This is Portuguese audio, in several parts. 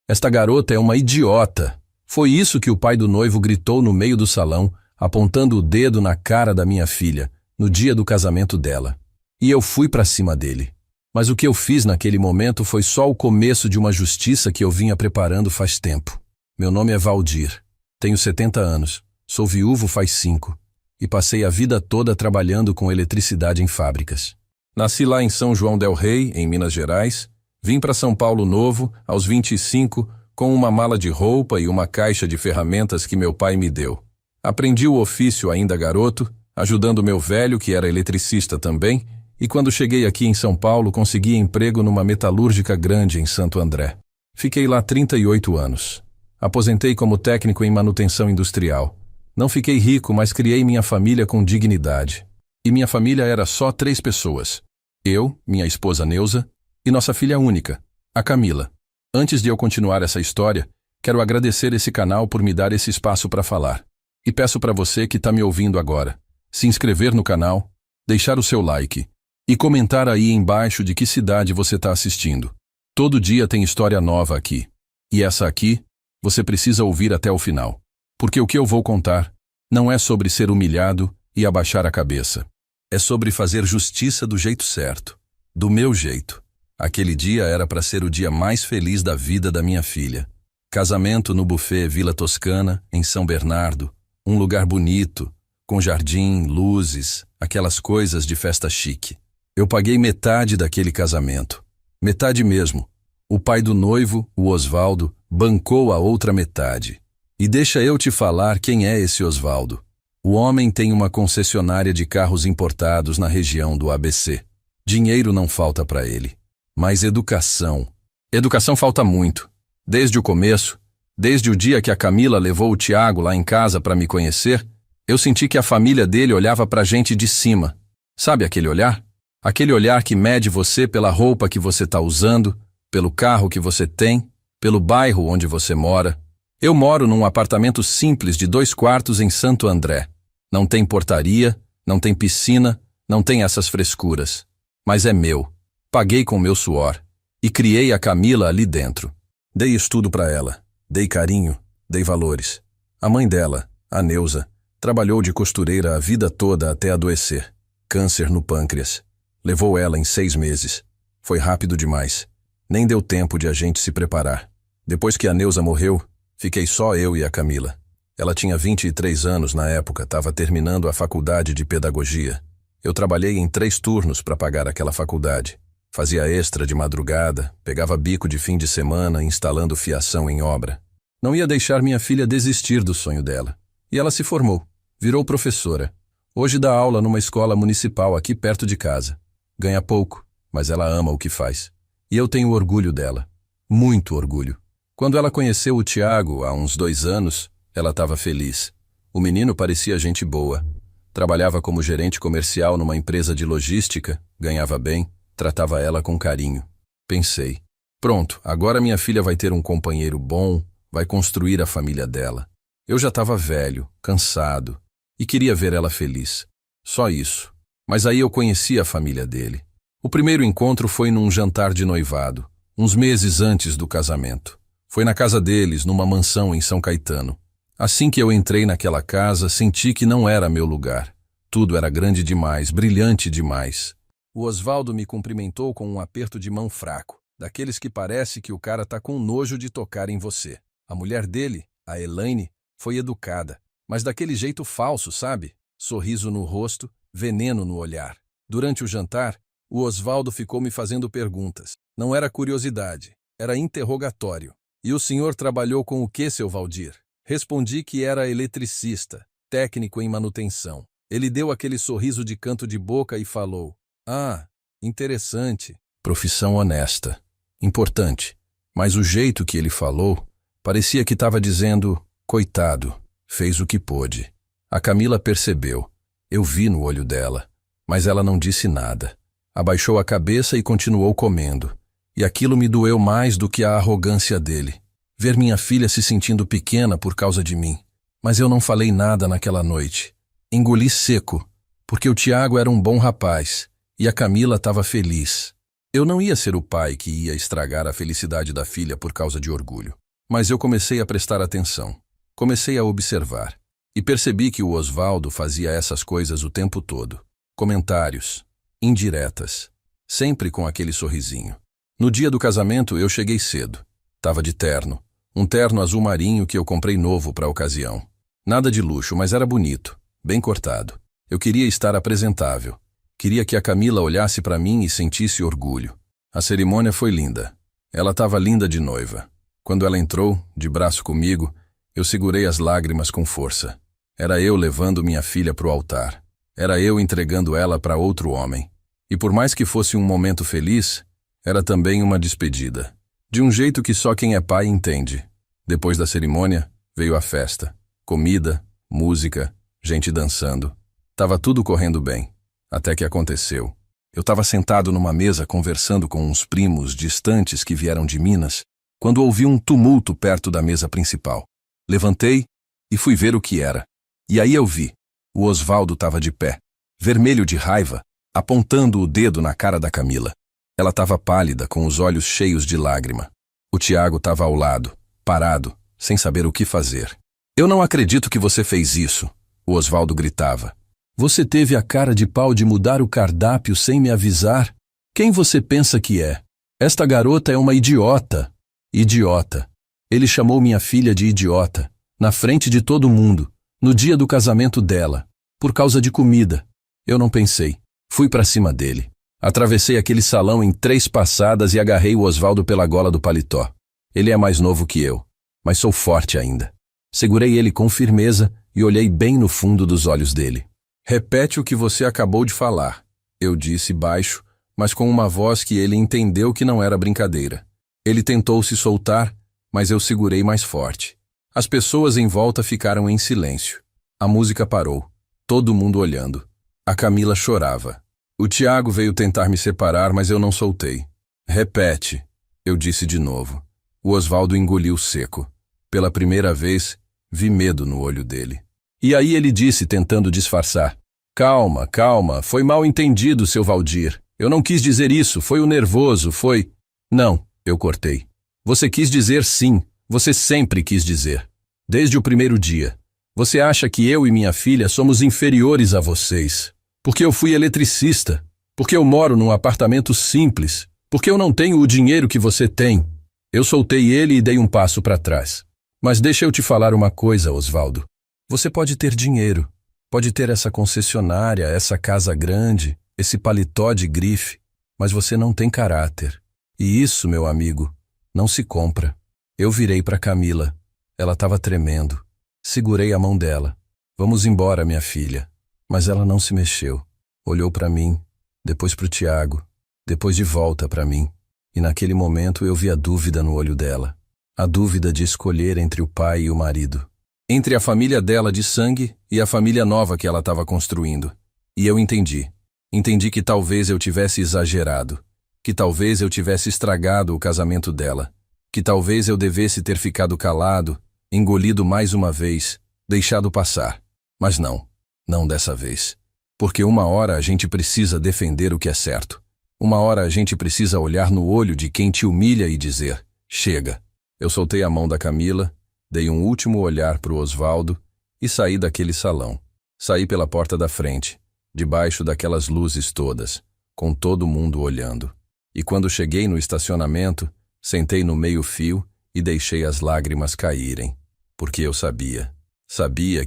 Esta garota é uma idiota. Foi isso que o pai do noivo gritou no meio do salão, apontando o dedo na cara da minha filha, no dia do casamento dela. E eu fui pra cima dele. Mas o que eu fiz naquele momento foi só o começo de uma justiça que eu vinha preparando faz tempo. Meu nome é Valdir. Tenho 70 anos. Sou viúvo faz 5. E passei a vida toda trabalhando com eletricidade em fábricas. Nasci lá em São João del Rei, em Minas Gerais. Vim para São Paulo Novo, aos 25, com uma mala de roupa e uma caixa de ferramentas que meu pai me deu. Aprendi o ofício ainda garoto, ajudando meu velho, que era eletricista também, e quando cheguei aqui em São Paulo, consegui emprego numa metalúrgica grande em Santo André. Fiquei lá 38 anos. Aposentei como técnico em manutenção industrial. Não fiquei rico, mas criei minha família com dignidade. E minha família era só 3 pessoas. Eu, minha esposa Neuza, e nossa filha única, a Camila. Antes de eu continuar essa história, quero agradecer esse canal por me dar esse espaço para falar. E peço para você que está me ouvindo agora, se inscrever no canal, deixar o seu like e comentar aí embaixo de que cidade você está assistindo. Todo dia tem história nova aqui. E essa aqui, você precisa ouvir até o final. Porque o que eu vou contar não é sobre ser humilhado e abaixar a cabeça. É sobre fazer justiça do jeito certo. Do meu jeito. Aquele dia era para ser o dia mais feliz da vida da minha filha. Casamento no buffet Vila Toscana, em São Bernardo. Um lugar bonito, com jardim, luzes, aquelas coisas de festa chique. Eu paguei metade daquele casamento. Metade mesmo. O pai do noivo, o Osvaldo, bancou a outra metade. E deixa eu te falar quem é esse Osvaldo. O homem tem uma concessionária de carros importados na região do ABC. Dinheiro não falta para ele. Mas educação. Educação falta muito. Desde o começo, desde o dia que a Camila levou o Tiago lá em casa para me conhecer, eu senti que a família dele olhava pra gente de cima. Sabe aquele olhar? Aquele olhar que mede você pela roupa que você tá usando, pelo carro que você tem, pelo bairro onde você mora. Eu moro num apartamento simples de 2 quartos em Santo André. Não tem portaria, não tem piscina, não tem essas frescuras. Mas é meu. Paguei com meu suor. E criei a Camila ali dentro. Dei estudo para ela. Dei carinho. Dei valores. A mãe dela, a Neuza, trabalhou de costureira a vida toda até adoecer. Câncer no pâncreas. Levou ela em 6 meses. Foi rápido demais. Nem deu tempo de a gente se preparar. Depois que a Neuza morreu, fiquei só eu e a Camila. Ela tinha 23 anos na época, estava terminando a faculdade de pedagogia. Eu trabalhei em 3 turnos para pagar aquela faculdade. Fazia extra de madrugada, pegava bico de fim de semana instalando fiação em obra. Não ia deixar minha filha desistir do sonho dela. E ela se formou, virou professora. Hoje dá aula numa escola municipal aqui perto de casa. Ganha pouco, mas ela ama o que faz. E eu tenho orgulho dela. Muito orgulho. Quando ela conheceu o Tiago, há uns 2 anos, ela estava feliz. O menino parecia gente boa. Trabalhava como gerente comercial numa empresa de logística, ganhava bem, tratava ela com carinho. Pensei, pronto, agora minha filha vai ter um companheiro bom, vai construir a família dela. Eu já estava velho, cansado, e queria ver ela feliz. Só isso. Mas aí eu conheci a família dele. O primeiro encontro foi num jantar de noivado, uns meses antes do casamento. Foi na casa deles, numa mansão em São Caetano. Assim que eu entrei naquela casa, senti que não era meu lugar. Tudo era grande demais, brilhante demais. O Osvaldo me cumprimentou com um aperto de mão fraco, daqueles que parece que o cara tá com nojo de tocar em você. A mulher dele, a Elaine, foi educada, mas daquele jeito falso, sabe? Sorriso no rosto, veneno no olhar. Durante o jantar, o Osvaldo ficou me fazendo perguntas. Não era curiosidade, era interrogatório. E o senhor trabalhou com o que, seu Valdir? Respondi que era eletricista, técnico em manutenção. Ele deu aquele sorriso de canto de boca e falou: "Ah, interessante. Profissão honesta. Importante." Mas o jeito que ele falou, parecia que estava dizendo: "Coitado, fez o que pôde." A Camila percebeu. Eu vi no olho dela. Mas ela não disse nada. Abaixou a cabeça e continuou comendo. E aquilo me doeu mais do que a arrogância dele. Ver minha filha se sentindo pequena por causa de mim. Mas eu não falei nada naquela noite. Engoli seco, porque o Tiago era um bom rapaz e a Camila estava feliz. Eu não ia ser o pai que ia estragar a felicidade da filha por causa de orgulho. Mas eu comecei a prestar atenção. Comecei a observar. E percebi que o Osvaldo fazia essas coisas o tempo todo. Comentários, indiretas, sempre com aquele sorrisinho. No dia do casamento eu cheguei cedo. Tava de terno. Um terno azul marinho que eu comprei novo para a ocasião. Nada de luxo, mas era bonito, bem cortado. Eu queria estar apresentável. Queria que a Camila olhasse para mim e sentisse orgulho. A cerimônia foi linda. Ela estava linda de noiva. Quando ela entrou, de braço comigo, eu segurei as lágrimas com força. Era eu levando minha filha para o altar. Era eu entregando ela para outro homem. E por mais que fosse um momento feliz, era também uma despedida. De um jeito que só quem é pai entende. Depois da cerimônia, veio a festa. Comida, música, gente dançando. Tava tudo correndo bem. Até que aconteceu. Eu estava sentado numa mesa conversando com uns primos distantes que vieram de Minas, quando ouvi um tumulto perto da mesa principal. Levantei e fui ver o que era. E aí eu vi. O Osvaldo estava de pé, vermelho de raiva, apontando o dedo na cara da Camila. Ela estava pálida, com os olhos cheios de lágrima. O Tiago estava ao lado, parado, sem saber o que fazer. Eu não acredito que você fez isso, o Osvaldo gritava. Você teve a cara de pau de mudar o cardápio sem me avisar? Quem você pensa que é? Esta garota é uma idiota. Idiota. Ele chamou minha filha de idiota, na frente de todo mundo, no dia do casamento dela, por causa de comida. Eu não pensei. Fui para cima dele. Atravessei aquele salão em 3 passadas e agarrei o Osvaldo pela gola do paletó. Ele é mais novo que eu, mas sou forte ainda. Segurei ele com firmeza e olhei bem no fundo dos olhos dele. Repete o que você acabou de falar, eu disse baixo, mas com uma voz que ele entendeu que não era brincadeira. Ele tentou se soltar, mas eu segurei mais forte. As pessoas em volta ficaram em silêncio. A música parou, todo mundo olhando. A Camila chorava. O Tiago veio tentar me separar, mas eu não soltei. Repete, eu disse de novo. O Osvaldo engoliu seco. Pela primeira vez, vi medo no olho dele. E aí ele disse, tentando disfarçar. Calma, calma, foi mal entendido, seu Valdir. Eu não quis dizer isso, foi o nervoso, foi... Não, eu cortei. Você quis dizer sim, você sempre quis dizer. Desde o primeiro dia. Você acha que eu e minha filha somos inferiores a vocês. Porque eu fui eletricista. Porque eu moro num apartamento simples. Porque eu não tenho o dinheiro que você tem. Eu soltei ele e dei um passo para trás. Mas deixa eu te falar uma coisa, Osvaldo. Você pode ter dinheiro, pode ter essa concessionária, essa casa grande, esse paletó de grife, mas você não tem caráter. E isso, meu amigo, não se compra. Eu virei para Camila. Ela estava tremendo. Segurei a mão dela. Vamos embora, minha filha. Mas ela não se mexeu. Olhou para mim, depois para o Tiago, depois de volta para mim. E naquele momento eu vi a dúvida no olho dela. A dúvida de escolher entre o pai e o marido. Entre a família dela de sangue e a família nova que ela estava construindo. E eu entendi. Entendi que talvez eu tivesse exagerado. Que talvez eu tivesse estragado o casamento dela. Que talvez eu devesse ter ficado calado, engolido mais uma vez, deixado passar. Mas não. Não dessa vez. Porque uma hora a gente precisa defender o que é certo. Uma hora a gente precisa olhar no olho de quem te humilha e dizer, chega. Eu soltei a mão da Camila, dei um último olhar para o Osvaldo e saí daquele salão. Saí pela porta da frente, debaixo daquelas luzes todas, com todo mundo olhando. E quando cheguei no estacionamento, sentei no meio-fio e deixei as lágrimas caírem. Porque eu sabia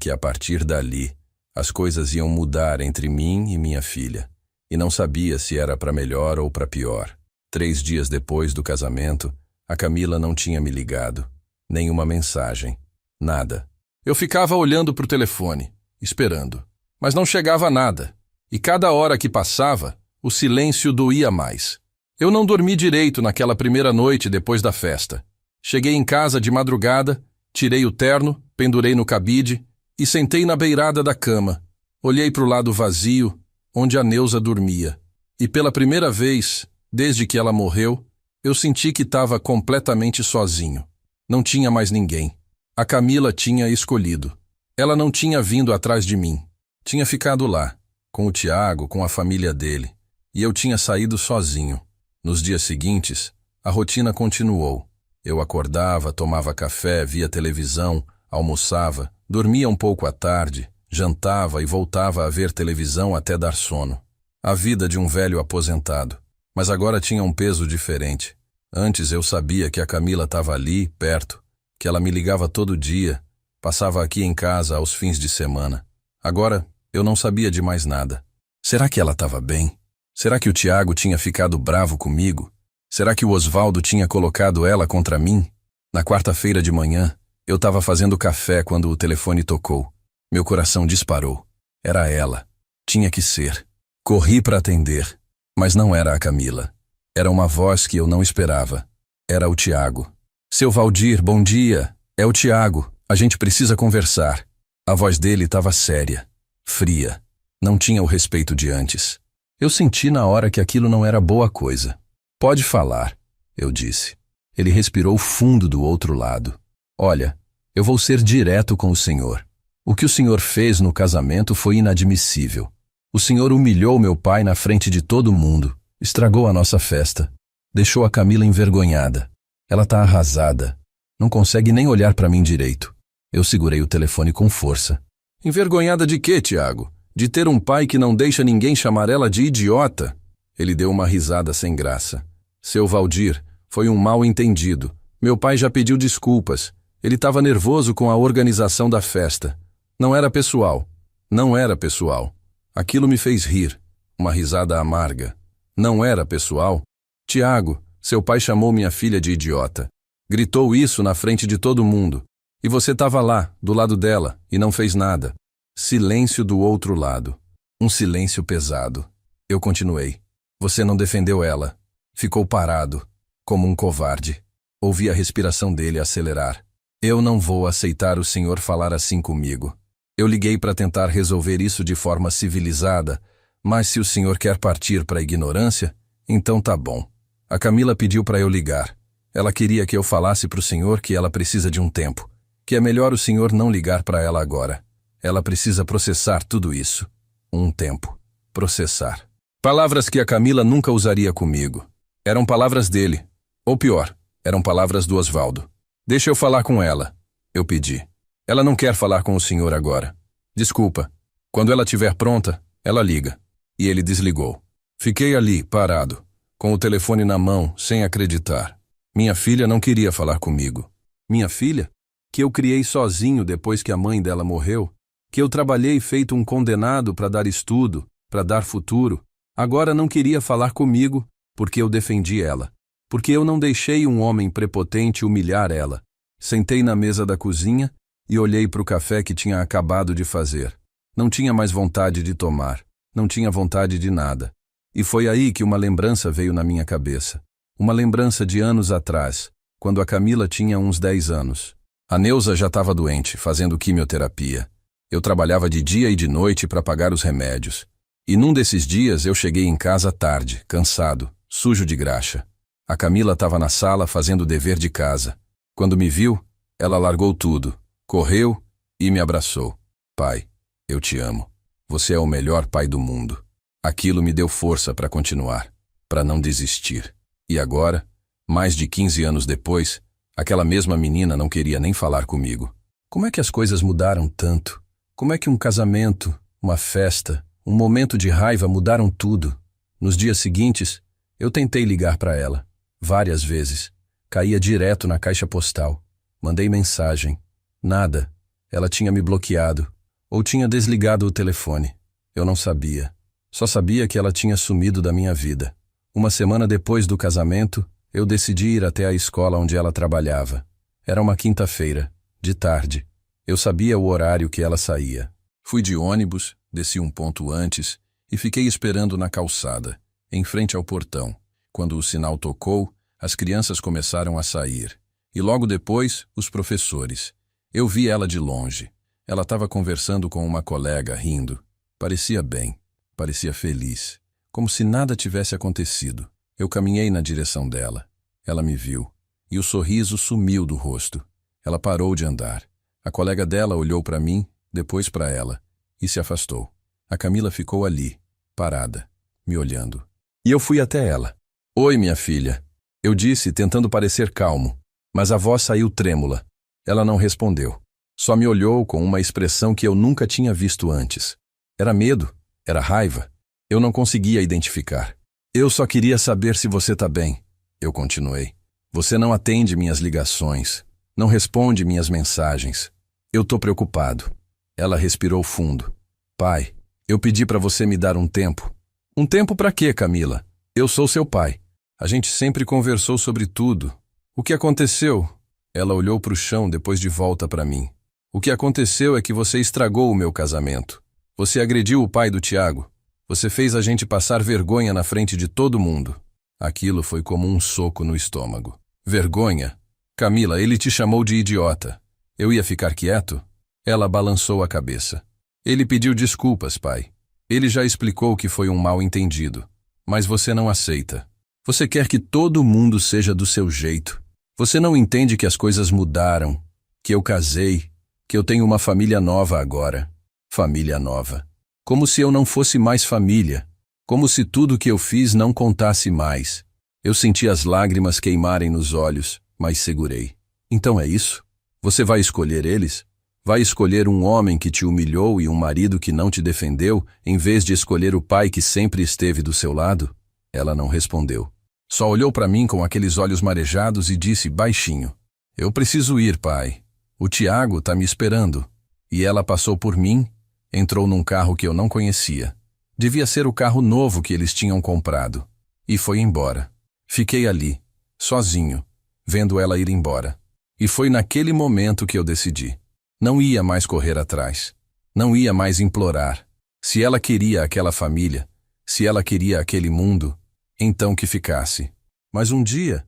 que a partir dali, as coisas iam mudar entre mim e minha filha. E não sabia se era para melhor ou para pior. 3 dias depois do casamento, a Camila não tinha me ligado. Nenhuma mensagem. Nada. Eu ficava olhando para o telefone, esperando. Mas não chegava nada. E cada hora que passava, o silêncio doía mais. Eu não dormi direito naquela primeira noite depois da festa. Cheguei em casa de madrugada, tirei o terno, pendurei no cabide e sentei na beirada da cama. Olhei para o lado vazio, onde a Neuza dormia. E pela primeira vez, desde que ela morreu, eu senti que estava completamente sozinho. Não tinha mais ninguém. A Camila tinha escolhido. Ela não tinha vindo atrás de mim. Tinha ficado lá, com o Tiago, com a família dele. E eu tinha saído sozinho. Nos dias seguintes, a rotina continuou. Eu acordava, tomava café, via televisão, almoçava, dormia um pouco à tarde, jantava e voltava a ver televisão até dar sono. A vida de um velho aposentado. Mas agora tinha um peso diferente. Antes eu sabia que a Camila estava ali, perto, que ela me ligava todo dia, passava aqui em casa aos fins de semana. Agora eu não sabia de mais nada. Será que ela estava bem? Será que o Tiago tinha ficado bravo comigo? Será que o Osvaldo tinha colocado ela contra mim? Na quarta-feira de manhã, eu estava fazendo café quando o telefone tocou. Meu coração disparou. Era ela. Tinha que ser. Corri para atender, mas não era a Camila. Era uma voz que eu não esperava. Era o Tiago. Seu Valdir, bom dia. É o Tiago. A gente precisa conversar. A voz dele estava séria, fria. Não tinha o respeito de antes. Eu senti na hora que aquilo não era boa coisa. Pode falar, eu disse. Ele respirou fundo do outro lado. Olha, eu vou ser direto com o senhor. O que o senhor fez no casamento foi inadmissível. O senhor humilhou meu pai na frente de todo mundo. Estragou a nossa festa. Deixou a Camila envergonhada. Ela tá arrasada. Não consegue nem olhar para mim direito. Eu segurei o telefone com força. Envergonhada de quê, Tiago? De ter um pai que não deixa ninguém chamar ela de idiota? Ele deu uma risada sem graça. Seu Valdir, foi um mal-entendido. Meu pai já pediu desculpas. Ele estava nervoso com a organização da festa. Não era pessoal. Não era pessoal. Aquilo me fez rir. Uma risada amarga. Não era pessoal. Tiago, seu pai chamou minha filha de idiota. Gritou isso na frente de todo mundo. E você estava lá, do lado dela, e não fez nada. Silêncio do outro lado. Um silêncio pesado. Eu continuei. Você não defendeu ela. Ficou parado, como um covarde. Ouvi a respiração dele acelerar. Eu não vou aceitar o senhor falar assim comigo. Eu liguei para tentar resolver isso de forma civilizada, mas se o senhor quer partir para a ignorância, então tá bom. A Camila pediu para eu ligar. Ela queria que eu falasse para o senhor que ela precisa de um tempo, que é melhor o senhor não ligar para ela agora. Ela precisa processar tudo isso. Um tempo. Processar. Palavras que a Camila nunca usaria comigo. Eram palavras dele. Ou pior, eram palavras do Osvaldo. Deixa eu falar com ela, eu pedi. Ela não quer falar com o senhor agora. Desculpa. Quando ela estiver pronta, ela liga. E ele desligou. Fiquei ali, parado, com o telefone na mão, sem acreditar. Minha filha não queria falar comigo. Minha filha, que eu criei sozinho depois que a mãe dela morreu, que eu trabalhei feito um condenado para dar estudo, para dar futuro, agora não queria falar comigo porque eu defendi ela, porque eu não deixei um homem prepotente humilhar ela. Sentei na mesa da cozinha e olhei para o café que tinha acabado de fazer. Não tinha mais vontade de tomar, não tinha vontade de nada. E foi aí que uma lembrança veio na minha cabeça. Uma lembrança de anos atrás, quando a Camila tinha uns 10 anos. A Neuza já estava doente, fazendo quimioterapia. Eu trabalhava de dia e de noite para pagar os remédios. E num desses dias eu cheguei em casa tarde, cansado, sujo de graxa. A Camila estava na sala fazendo o dever de casa. Quando me viu, ela largou tudo, correu e me abraçou. Pai, eu te amo. Você é o melhor pai do mundo. Aquilo me deu força para continuar, para não desistir. E agora, mais de 15 anos depois, aquela mesma menina não queria nem falar comigo. Como é que as coisas mudaram tanto? Como é que um casamento, uma festa, um momento de raiva mudaram tudo? Nos dias seguintes, eu tentei ligar para ela. Várias vezes. Caía direto na caixa postal. Mandei mensagem. Nada. Ela tinha me bloqueado. Ou tinha desligado o telefone. Eu não sabia. Só sabia que ela tinha sumido da minha vida. Uma semana depois do casamento, eu decidi ir até a escola onde ela trabalhava. Era uma quinta-feira, de tarde. Eu sabia o horário que ela saía. Fui de ônibus, desci um ponto antes e fiquei esperando na calçada, em frente ao portão. Quando o sinal tocou, as crianças começaram a sair. E logo depois, os professores. Eu vi ela de longe. Ela estava conversando com uma colega, rindo. Parecia bem, parecia feliz, como se nada tivesse acontecido. Eu caminhei na direção dela. Ela me viu, e o sorriso sumiu do rosto. Ela parou de andar. A colega dela olhou para mim, depois para ela, e se afastou. A Camila ficou ali, parada, me olhando. E eu fui até ela. Oi, minha filha. Eu disse, tentando parecer calmo, mas a voz saiu trêmula. Ela não respondeu. Só me olhou com uma expressão que eu nunca tinha visto antes. Era medo, era raiva. Eu não conseguia identificar. Eu só queria saber se você tá bem. Eu continuei. Você não atende minhas ligações. Não responde minhas mensagens. Eu tô preocupado. Ela respirou fundo. Pai, eu pedi pra você me dar um tempo. Um tempo pra quê, Camila? Eu sou seu pai. A gente sempre conversou sobre tudo. O que aconteceu? Ela olhou pro chão depois de volta pra mim. O que aconteceu é que você estragou o meu casamento. Você agrediu o pai do Tiago. Você fez a gente passar vergonha na frente de todo mundo. Aquilo foi como um soco no estômago. Vergonha? Camila, ele te chamou de idiota. Eu ia ficar quieto? Ela balançou a cabeça. Ele pediu desculpas, pai. Ele já explicou que foi um mal-entendido. Mas você não aceita. Você quer que todo mundo seja do seu jeito. Você não entende que as coisas mudaram, que eu casei, que eu tenho uma família nova agora. Família nova. Como se eu não fosse mais família. Como se tudo que eu fiz não contasse mais. Eu senti as lágrimas queimarem nos olhos, mas segurei. Então é isso? Você vai escolher eles? Vai escolher um homem que te humilhou e um marido que não te defendeu, em vez de escolher o pai que sempre esteve do seu lado? Ela não respondeu. Só olhou para mim com aqueles olhos marejados e disse baixinho. Eu preciso ir, pai. O Tiago tá me esperando. E ela passou por mim, entrou num carro que eu não conhecia. Devia ser o carro novo que eles tinham comprado. E foi embora. Fiquei ali, sozinho, vendo ela ir embora. E foi naquele momento que eu decidi. Não ia mais correr atrás. Não ia mais implorar. Se ela queria aquela família, se ela queria aquele mundo, então que ficasse. Mas um dia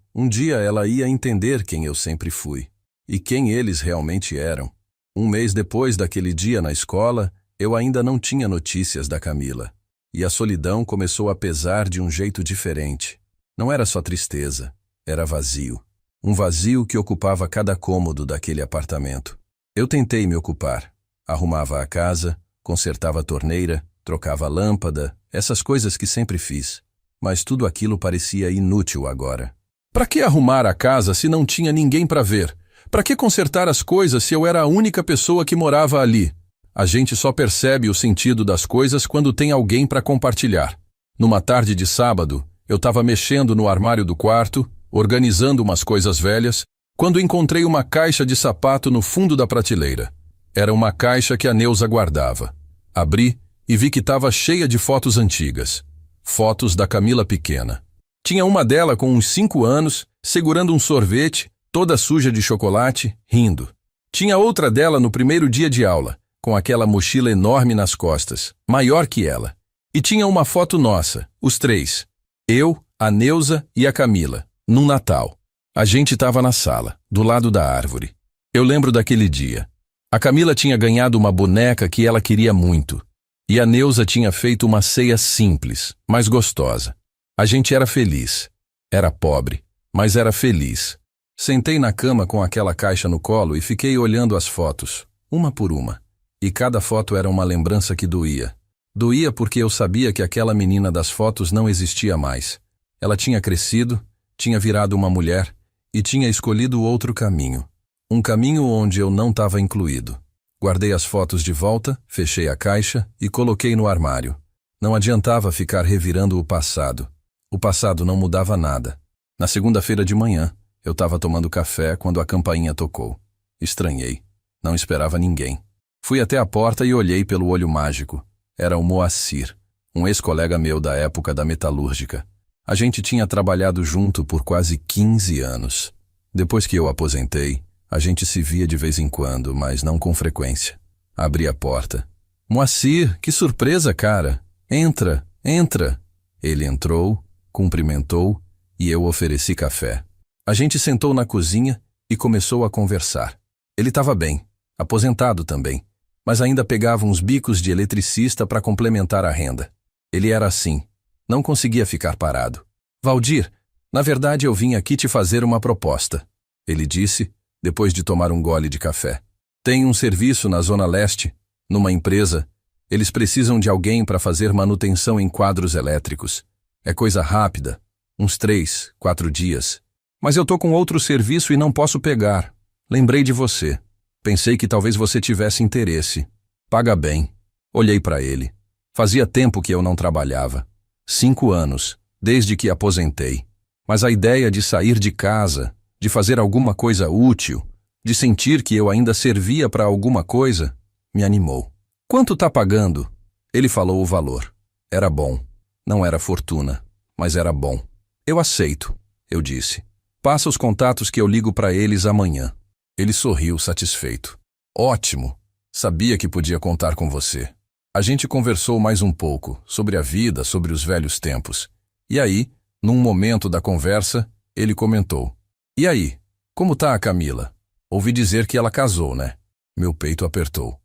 ela ia entender quem eu sempre fui. E quem eles realmente eram. Um mês depois daquele dia na escola, eu ainda não tinha notícias da Camila. E a solidão começou a pesar de um jeito diferente. Não era só tristeza, era vazio. Um vazio que ocupava cada cômodo daquele apartamento. Eu tentei me ocupar. Arrumava a casa, consertava a torneira, trocava a lâmpada, essas coisas que sempre fiz. Mas tudo aquilo parecia inútil agora. Para que arrumar a casa se não tinha ninguém para ver? Para que consertar as coisas se eu era a única pessoa que morava ali? A gente só percebe o sentido das coisas quando tem alguém para compartilhar. Numa tarde de sábado, eu estava mexendo no armário do quarto, organizando umas coisas velhas, quando encontrei uma caixa de sapato no fundo da prateleira. Era uma caixa que a Neuza guardava. Abri e vi que estava cheia de fotos antigas. Fotos da Camila pequena. Tinha uma dela com uns 5 anos, segurando um sorvete, toda suja de chocolate, rindo. Tinha outra dela no primeiro dia de aula, com aquela mochila enorme nas costas, maior que ela. E tinha uma foto nossa, os 3. Eu, a Neuza e a Camila, num Natal. A gente estava na sala, do lado da árvore. Eu lembro daquele dia. A Camila tinha ganhado uma boneca que ela queria muito. E a Neuza tinha feito uma ceia simples, mas gostosa. A gente era feliz. Era pobre, mas era feliz. Sentei na cama com aquela caixa no colo e fiquei olhando as fotos, uma por uma. E cada foto era uma lembrança que doía. Doía porque eu sabia que aquela menina das fotos não existia mais. Ela tinha crescido, tinha virado uma mulher e tinha escolhido outro caminho. Um caminho onde eu não estava incluído. Guardei as fotos de volta, fechei a caixa e coloquei no armário. Não adiantava ficar revirando o passado. O passado não mudava nada. Na segunda-feira de manhã, eu estava tomando café quando a campainha tocou. Estranhei. Não esperava ninguém. Fui até a porta e olhei pelo olho mágico. Era o Moacir, um ex-colega meu da época da metalúrgica. A gente tinha trabalhado junto por quase 15 anos. Depois que eu aposentei, a gente se via de vez em quando, mas não com frequência. Abri a porta. Moacir, que surpresa, cara! Entra, entra! Ele entrou, cumprimentou e eu ofereci café. A gente sentou na cozinha e começou a conversar. Ele estava bem, aposentado também, mas ainda pegava uns bicos de eletricista para complementar a renda. Ele era assim, não conseguia ficar parado. Valdir, na verdade eu vim aqui te fazer uma proposta, ele disse, depois de tomar um gole de café. Tem um serviço na Zona Leste, numa empresa. Eles precisam de alguém para fazer manutenção em quadros elétricos. É coisa rápida, Uns 3, 4 dias. Mas eu tô com outro serviço e não posso pegar. Lembrei de você. Pensei que talvez você tivesse interesse. Paga bem. Olhei para ele. Fazia tempo que eu não trabalhava. 5 anos, desde que aposentei. Mas a ideia de sair de casa, de fazer alguma coisa útil, de sentir que eu ainda servia para alguma coisa, me animou. Quanto tá pagando? Ele falou o valor. Era bom. Não era fortuna, mas era bom. Eu aceito, eu disse. Passa os contatos que eu ligo para eles amanhã. Ele sorriu satisfeito. Ótimo. Sabia que podia contar com você. A gente conversou mais um pouco, sobre a vida, sobre os velhos tempos. E aí, num momento da conversa, ele comentou. E aí, como tá a Camila? Ouvi dizer que ela casou, né? Meu peito apertou.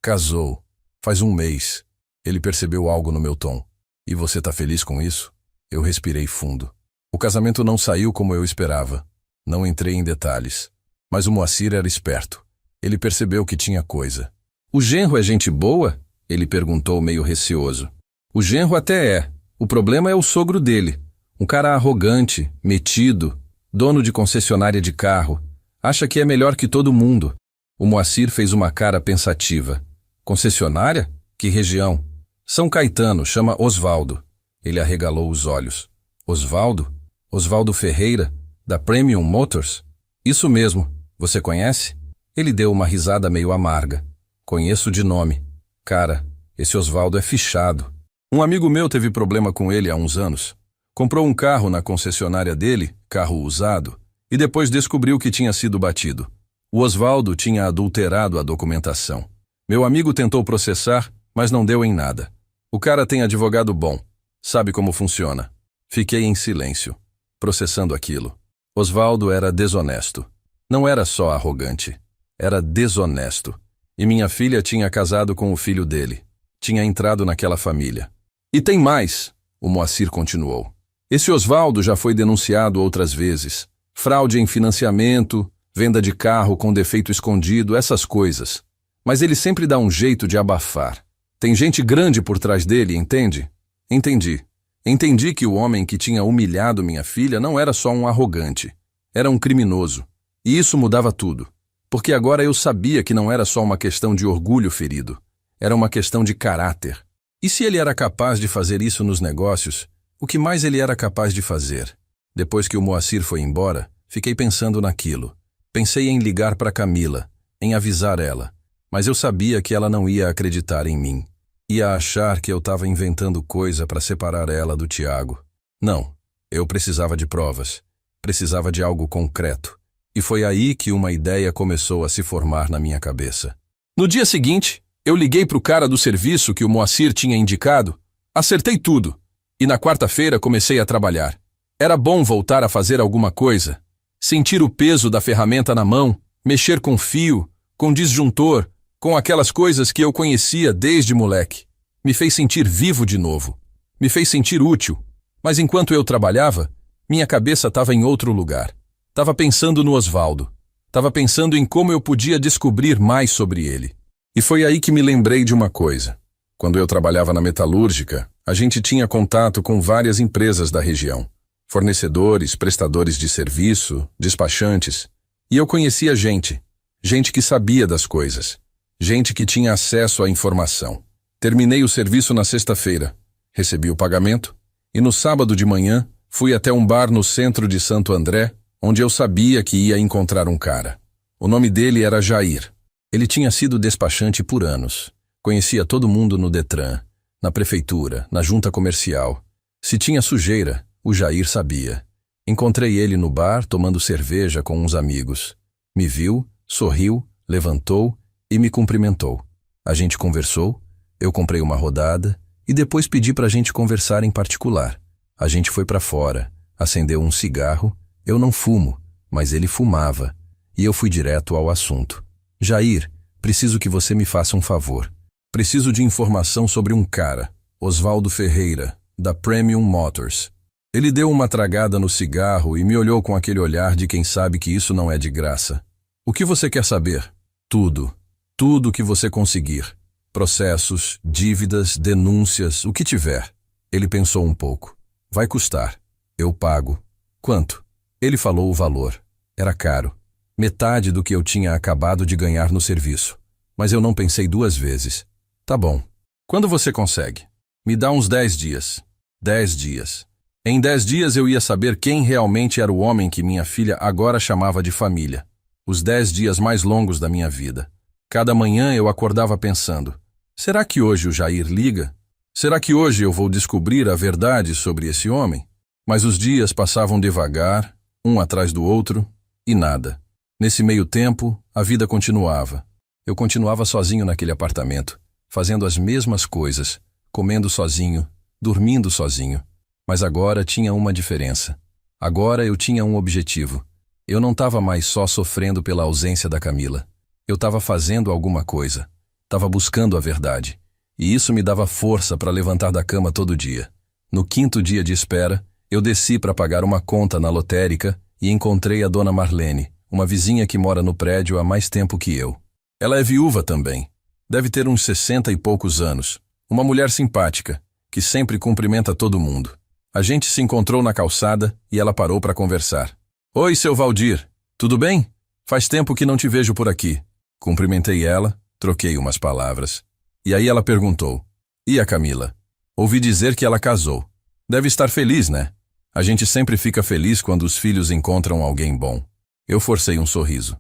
Casou. Faz 1 mês. Ele percebeu algo no meu tom. E você tá feliz com isso? Eu respirei fundo. O casamento não saiu como eu esperava. Não entrei em detalhes. Mas o Moacir era esperto. Ele percebeu que tinha coisa. O genro é gente boa? Ele perguntou meio receoso. O genro até é. O problema é o sogro dele. Um cara arrogante, metido, dono de concessionária de carro. Acha que é melhor que todo mundo. O Moacir fez uma cara pensativa. Concessionária? Que região? São Caetano, chama Osvaldo. Ele arregalou os olhos. Osvaldo? Osvaldo Ferreira, da Premium Motors? Isso mesmo. Você conhece? Ele deu uma risada meio amarga. Conheço de nome. Cara, esse Osvaldo é fichado. Um amigo meu teve problema com ele há uns anos. Comprou um carro na concessionária dele, carro usado, e depois descobriu que tinha sido batido. O Osvaldo tinha adulterado a documentação. Meu amigo tentou processar, mas não deu em nada. O cara tem advogado bom. Sabe como funciona. Fiquei em silêncio, processando aquilo. Osvaldo era desonesto. Não era só arrogante. Era desonesto. E minha filha tinha casado com o filho dele. Tinha entrado naquela família. E tem mais, o Moacir continuou. Esse Osvaldo já foi denunciado outras vezes. Fraude em financiamento, venda de carro com defeito escondido, essas coisas. Mas ele sempre dá um jeito de abafar. Tem gente grande por trás dele, entende? Entendi. Entendi que o homem que tinha humilhado minha filha não era só um arrogante. Era um criminoso. E isso mudava tudo. Porque agora eu sabia que não era só uma questão de orgulho ferido. Era uma questão de caráter. E se ele era capaz de fazer isso nos negócios, o que mais ele era capaz de fazer? Depois que o Moacir foi embora, fiquei pensando naquilo. Pensei em ligar para Camila, em avisar ela. Mas eu sabia que ela não ia acreditar em mim. Ia achar que eu estava inventando coisa para separar ela do Tiago. Não, eu precisava de provas. Precisava de algo concreto. E foi aí que uma ideia começou a se formar na minha cabeça. No dia seguinte, eu liguei para o cara do serviço que o Moacir tinha indicado, acertei tudo, e na quarta-feira comecei a trabalhar. Era bom voltar a fazer alguma coisa, sentir o peso da ferramenta na mão, mexer com fio, com disjuntor, com aquelas coisas que eu conhecia desde moleque. Me fez sentir vivo de novo, me fez sentir útil, mas enquanto eu trabalhava, minha cabeça estava em outro lugar. Estava pensando no Osvaldo. Estava pensando em como eu podia descobrir mais sobre ele. E foi aí que me lembrei de uma coisa. Quando eu trabalhava na metalúrgica, a gente tinha contato com várias empresas da região. Fornecedores, prestadores de serviço, despachantes. E eu conhecia gente. Gente que sabia das coisas. Gente que tinha acesso à informação. Terminei o serviço na sexta-feira. Recebi o pagamento. E no sábado de manhã, fui até um bar no centro de Santo André, onde eu sabia que ia encontrar um cara. O nome dele era Jair. Ele tinha sido despachante por anos. Conhecia todo mundo no Detran, na prefeitura, na junta comercial. Se tinha sujeira, o Jair sabia. Encontrei ele no bar, tomando cerveja com uns amigos. Me viu, sorriu, levantou e me cumprimentou. A gente conversou, eu comprei uma rodada e depois pedi para a gente conversar em particular. A gente foi para fora, acendeu um cigarro. Eu não fumo, mas ele fumava, e eu fui direto ao assunto. Jair, preciso que você me faça um favor. Preciso de informação sobre um cara, Osvaldo Ferreira, da Premium Motors. Ele deu uma tragada no cigarro e me olhou com aquele olhar de quem sabe que isso não é de graça. O que você quer saber? Tudo. Tudo que você conseguir. Processos, dívidas, denúncias, o que tiver. Ele pensou um pouco. Vai custar. Eu pago. Quanto? Ele falou o valor. Era caro. Metade do que eu tinha acabado de ganhar no serviço. Mas eu não pensei 2 vezes. Tá bom. Quando você consegue? Me dá uns 10 dias. 10 dias. Em 10 dias eu ia saber quem realmente era o homem que minha filha agora chamava de família. Os 10 dias mais longos da minha vida. Cada manhã eu acordava pensando, será que hoje o Jair liga? Será que hoje eu vou descobrir a verdade sobre esse homem? Mas os dias passavam devagar, um atrás do outro, e nada. Nesse meio tempo, a vida continuava. Eu continuava sozinho naquele apartamento, fazendo as mesmas coisas, comendo sozinho, dormindo sozinho. Mas agora tinha uma diferença. Agora eu tinha um objetivo. Eu não estava mais só sofrendo pela ausência da Camila. Eu estava fazendo alguma coisa. Estava buscando a verdade. E isso me dava força para levantar da cama todo dia. No 5º dia de espera, eu desci para pagar uma conta na lotérica e encontrei a dona Marlene, uma vizinha que mora no prédio há mais tempo que eu. Ela é viúva também. Deve ter uns 60 e poucos anos. Uma mulher simpática, que sempre cumprimenta todo mundo. A gente se encontrou na calçada e ela parou para conversar. Oi, seu Valdir, tudo bem? Faz tempo que não te vejo por aqui. Cumprimentei ela, troquei umas palavras. E aí ela perguntou, e a Camila? Ouvi dizer que ela casou. Deve estar feliz, né? A gente sempre fica feliz quando os filhos encontram alguém bom. Eu forcei um sorriso.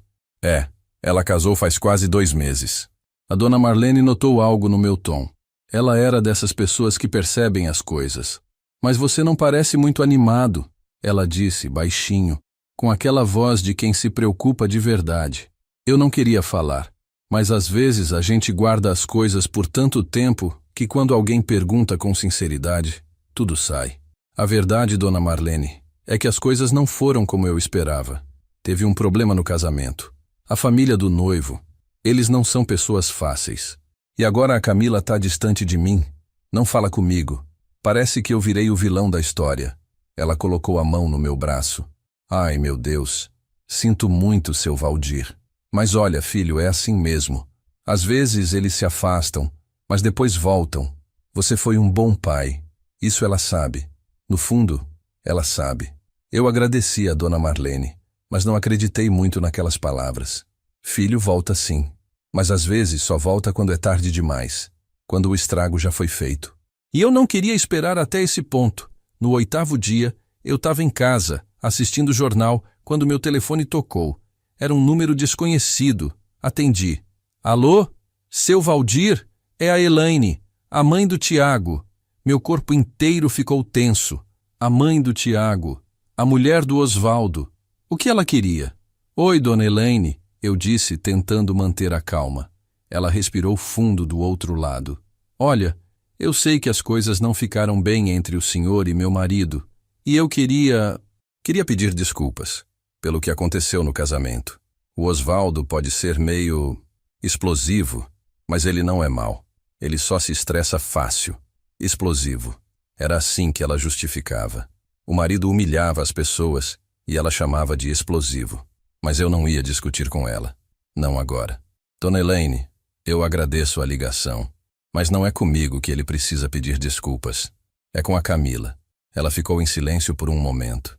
Ela casou faz quase 2 meses. A dona Marlene notou algo no meu tom. Ela era dessas pessoas que percebem as coisas. Mas você não parece muito animado, ela disse, baixinho, com aquela voz de quem se preocupa de verdade. Eu não queria falar, mas às vezes a gente guarda as coisas por tanto tempo que quando alguém pergunta com sinceridade, tudo sai. A verdade, dona Marlene, é que as coisas não foram como eu esperava. Teve um problema no casamento. A família do noivo, eles não são pessoas fáceis. E agora a Camila está distante de mim, não fala comigo. Parece que eu virei o vilão da história. Ela colocou a mão no meu braço. Ai, meu Deus. Sinto muito, seu Valdir. Mas olha, filho, é assim mesmo. Às vezes eles se afastam, mas depois voltam. Você foi um bom pai. Isso ela sabe. No fundo, ela sabe. Eu agradeci a dona Marlene, mas não acreditei muito naquelas palavras. Filho volta sim, mas às vezes só volta quando é tarde demais, quando o estrago já foi feito. E eu não queria esperar até esse ponto. No 8º dia, eu estava em casa, assistindo o jornal, quando meu telefone tocou. Era um número desconhecido. Atendi. Alô? Seu Valdir? É a Elaine, a mãe do Tiago. Meu corpo inteiro ficou tenso. A mãe do Tiago. A mulher do Osvaldo. O que ela queria? Oi, dona Elaine, eu disse, tentando manter a calma. Ela respirou fundo do outro lado. Olha, eu sei que as coisas não ficaram bem entre o senhor e meu marido, e eu queria pedir desculpas pelo que aconteceu no casamento. O Osvaldo pode ser meio explosivo, mas ele não é mau. Ele só se estressa fácil. Explosivo. Era assim que ela justificava. O marido humilhava as pessoas e ela chamava de explosivo. Mas eu não ia discutir com ela. Não agora. Dona Elaine, eu agradeço a ligação. Mas não é comigo que ele precisa pedir desculpas. É com a Camila. Ela ficou em silêncio por um momento.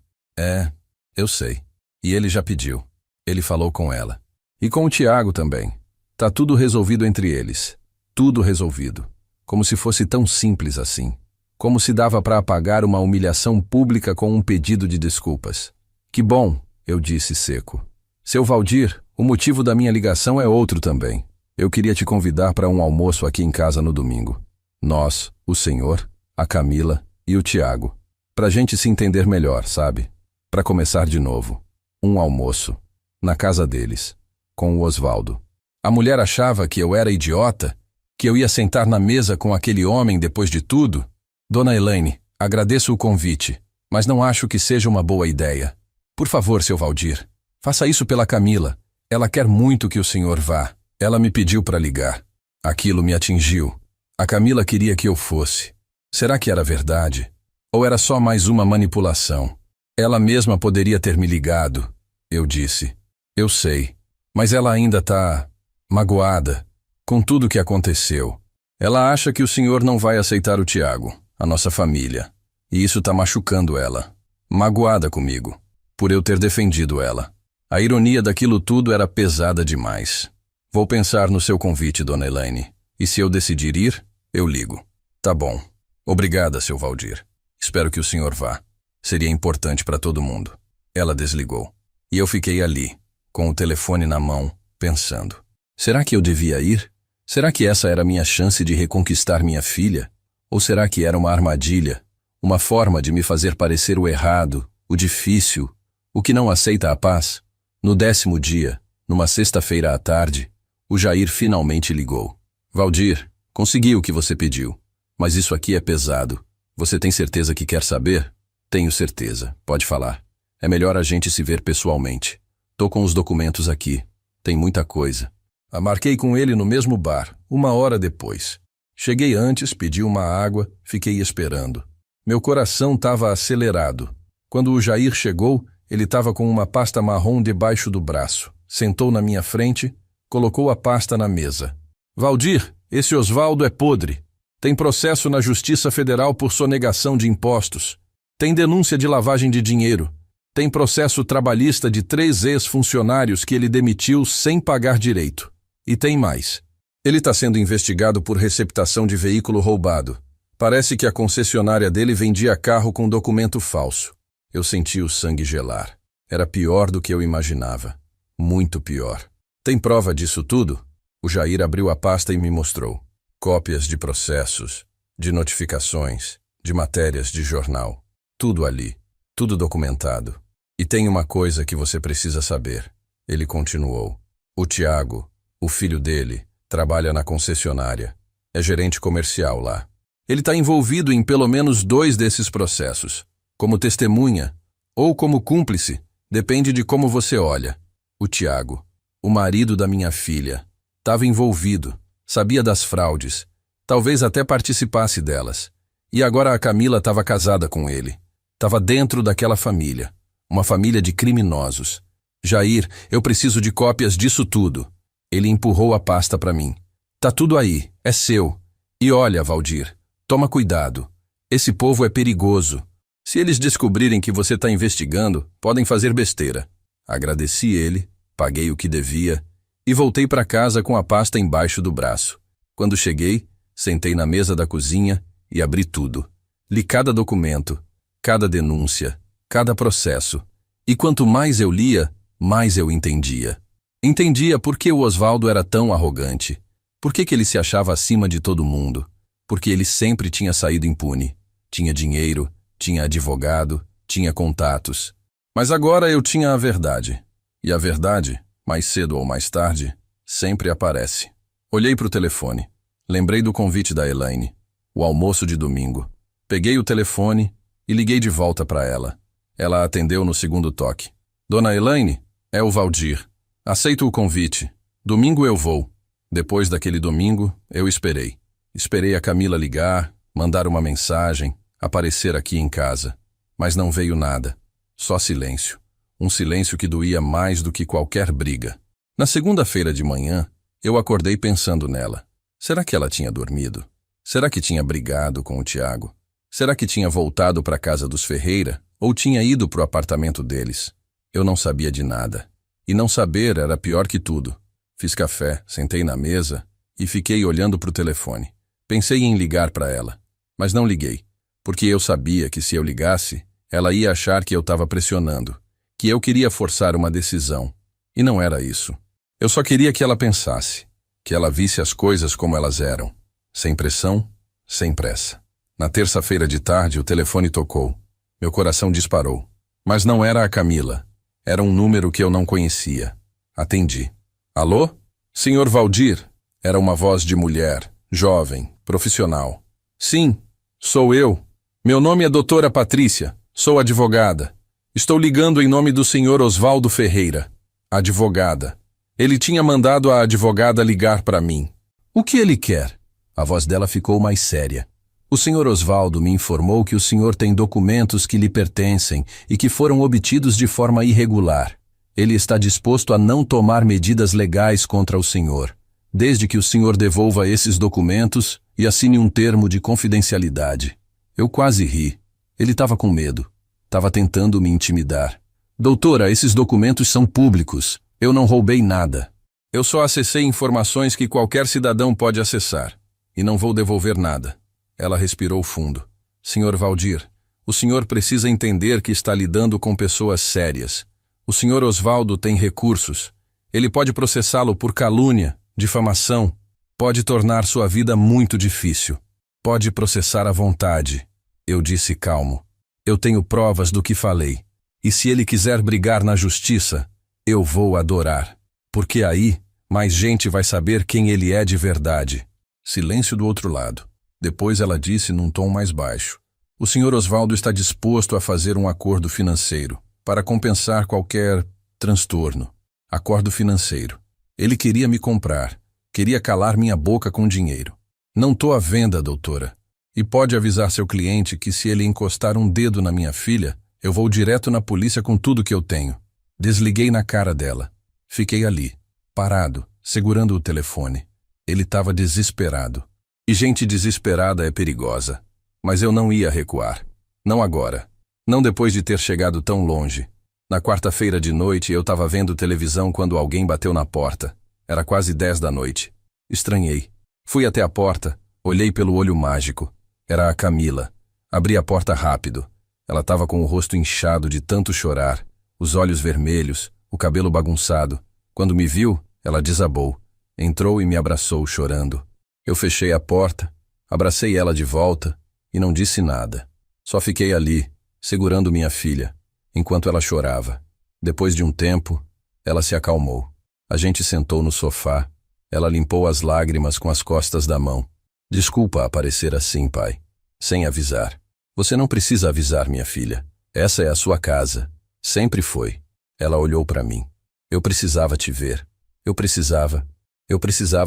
Eu sei. E ele já pediu. Ele falou com ela. E com o Tiago também. Tá tudo resolvido entre eles. Tudo resolvido. Como se fosse tão simples assim. Como se dava para apagar uma humilhação pública com um pedido de desculpas. Que bom, eu disse seco. Seu Valdir, o motivo da minha ligação é outro também. Eu queria te convidar para um almoço aqui em casa no domingo. Nós, o senhor, a Camila e o Tiago. Pra gente se entender melhor, sabe? Pra começar de novo. Um almoço. Na casa deles. Com o Osvaldo. A mulher achava que eu era idiota? Que eu ia sentar na mesa com aquele homem depois de tudo? Dona Elaine, agradeço o convite, mas não acho que seja uma boa ideia. Por favor, seu Valdir, faça isso pela Camila. Ela quer muito que o senhor vá. Ela me pediu para ligar. Aquilo me atingiu. A Camila queria que eu fosse. Será que era verdade? Ou era só mais uma manipulação? Ela mesma poderia ter me ligado. Eu disse. Eu sei. Mas ela ainda está magoada com tudo o que aconteceu. Ela acha que o senhor não vai aceitar o Tiago, a nossa família. E isso está machucando ela. magoada comigo, por eu ter defendido ela. A ironia daquilo tudo era pesada demais. Vou pensar no seu convite, dona Elaine, e se eu decidir ir, eu ligo. Tá bom. Obrigada, seu Valdir. Espero que o senhor vá. Seria importante para todo mundo. Ela desligou. E eu fiquei ali, com o telefone na mão, pensando. Será que eu devia ir? Será que essa era a minha chance de reconquistar minha filha? Ou será que era uma armadilha? Uma forma de me fazer parecer o errado, o difícil, o que não aceita a paz? No 10º dia, numa sexta-feira à tarde, o Jair finalmente ligou. Valdir, consegui o que você pediu. Mas isso aqui é pesado. Você tem certeza que quer saber? Tenho certeza. Pode falar. É melhor a gente se ver pessoalmente. Tô com os documentos aqui. Tem muita coisa. Marquei com ele no mesmo bar, 1 hora depois. Cheguei antes, pedi uma água, fiquei esperando. Meu coração estava acelerado. Quando o Jair chegou, ele estava com uma pasta marrom debaixo do braço. Sentou na minha frente, colocou a pasta na mesa. Valdir, esse Osvaldo é podre. Tem processo na Justiça Federal por sonegação de impostos. Tem denúncia de lavagem de dinheiro. Tem processo trabalhista de 3 ex-funcionários que ele demitiu sem pagar direito. E tem mais. Ele está sendo investigado por receptação de veículo roubado. Parece que a concessionária dele vendia carro com documento falso. Eu senti o sangue gelar. Era pior do que eu imaginava. Muito pior. Tem prova disso tudo? O Jair abriu a pasta e me mostrou. Cópias de processos, de notificações, de matérias de jornal. Tudo ali. Tudo documentado. E tem uma coisa que você precisa saber. Ele continuou. O Tiago, o filho dele, trabalha na concessionária. É gerente comercial lá. Ele está envolvido em pelo menos 2 desses processos. Como testemunha ou como cúmplice, depende de como você olha. O Tiago, o marido da minha filha, estava envolvido, sabia das fraudes, talvez até participasse delas. E agora a Camila estava casada com ele. Estava dentro daquela família, uma família de criminosos. Jair, eu preciso de cópias disso tudo. Ele empurrou a pasta para mim. Tá tudo aí, é seu. E olha, Valdir, toma cuidado. Esse povo é perigoso. Se eles descobrirem que você está investigando, podem fazer besteira. Agradeci ele, paguei o que devia e voltei para casa com a pasta embaixo do braço. Quando cheguei, sentei na mesa da cozinha e abri tudo. Li cada documento, cada denúncia, cada processo. E quanto mais eu lia, mais eu entendia. Entendia por que o Osvaldo era tão arrogante. Por que ele se achava acima de todo mundo. Porque ele sempre tinha saído impune. Tinha dinheiro, tinha advogado, tinha contatos. Mas agora eu tinha a verdade. E a verdade, mais cedo ou mais tarde, sempre aparece. Olhei para o telefone. Lembrei do convite da Elaine. O almoço de domingo. Peguei o telefone e liguei de volta para ela. Ela atendeu no segundo toque. Dona Elaine, é o Valdir. Aceito o convite. Domingo eu vou. Depois daquele domingo, eu esperei. Esperei a Camila ligar, mandar uma mensagem, aparecer aqui em casa. Mas não veio nada. Só silêncio. Um silêncio que doía mais do que qualquer briga. Na segunda-feira de manhã, eu acordei pensando nela. Será que ela tinha dormido? Será que tinha brigado com o Tiago? Será que tinha voltado para a casa dos Ferreira ou tinha ido para o apartamento deles? Eu não sabia de nada. E não saber era pior que tudo. Fiz café, sentei na mesa e fiquei olhando para o telefone. Pensei em ligar para ela, mas não liguei, porque eu sabia que se eu ligasse, ela ia achar que eu estava pressionando, que eu queria forçar uma decisão. E não era isso. Eu só queria que ela pensasse, que ela visse as coisas como elas eram, sem pressão, sem pressa. Na terça-feira de tarde, o telefone tocou. Meu coração disparou. Mas não era a Camila. Era um número que eu não conhecia. Atendi. Alô? Senhor Valdir? Era uma voz de mulher, jovem, profissional. Sim, sou eu. Meu nome é doutora Patrícia. Sou advogada. Estou ligando em nome do senhor Osvaldo Ferreira. Advogada. Ele tinha mandado a advogada ligar para mim. O que ele quer? A voz dela ficou mais séria. O senhor Osvaldo me informou que o senhor tem documentos que lhe pertencem e que foram obtidos de forma irregular. Ele está disposto a não tomar medidas legais contra o senhor, desde que o senhor devolva esses documentos e assine um termo de confidencialidade. Eu quase ri. Ele estava com medo. Estava tentando me intimidar. Doutora, esses documentos são públicos. Eu não roubei nada. Eu só acessei informações que qualquer cidadão pode acessar. E não vou devolver nada. Ela respirou fundo. Senhor Valdir, o senhor precisa entender que está lidando com pessoas sérias. O senhor Osvaldo tem recursos. Ele pode processá-lo por calúnia, difamação. Pode tornar sua vida muito difícil. Pode processar à vontade. Eu disse calmo. Eu tenho provas do que falei. E se ele quiser brigar na justiça, eu vou adorar. Porque aí, mais gente vai saber quem ele é de verdade. Silêncio do outro lado. Depois ela disse num tom mais baixo. O senhor Osvaldo está disposto a fazer um acordo financeiro para compensar qualquer transtorno. Acordo financeiro. Ele queria me comprar. Queria calar minha boca com dinheiro. Não tô à venda, doutora. E pode avisar seu cliente que se ele encostar um dedo na minha filha, eu vou direto na polícia com tudo que eu tenho. Desliguei na cara dela. Fiquei ali, parado, segurando o telefone. Ele estava desesperado. E gente desesperada é perigosa. Mas eu não ia recuar. Não agora. Não depois de ter chegado tão longe. Na quarta-feira de noite eu estava vendo televisão quando alguém bateu na porta. Era quase 10 da noite. Estranhei. Fui até a porta, olhei pelo olho mágico. Era a Camila. Abri a porta rápido. Ela estava com o rosto inchado de tanto chorar, os olhos vermelhos, o cabelo bagunçado. Quando me viu, ela desabou. Entrou e me abraçou chorando. Eu fechei a porta, abracei ela de volta e não disse nada. Só fiquei ali, segurando minha filha, enquanto ela chorava. Depois de um tempo, ela se acalmou. A gente sentou no sofá. Ela limpou as lágrimas com as costas da mão. Desculpa aparecer assim, pai. Sem avisar. Você não precisa avisar, minha filha. Essa é a sua casa. Sempre foi. Ela olhou para mim. Eu precisava te ver. Eu precisava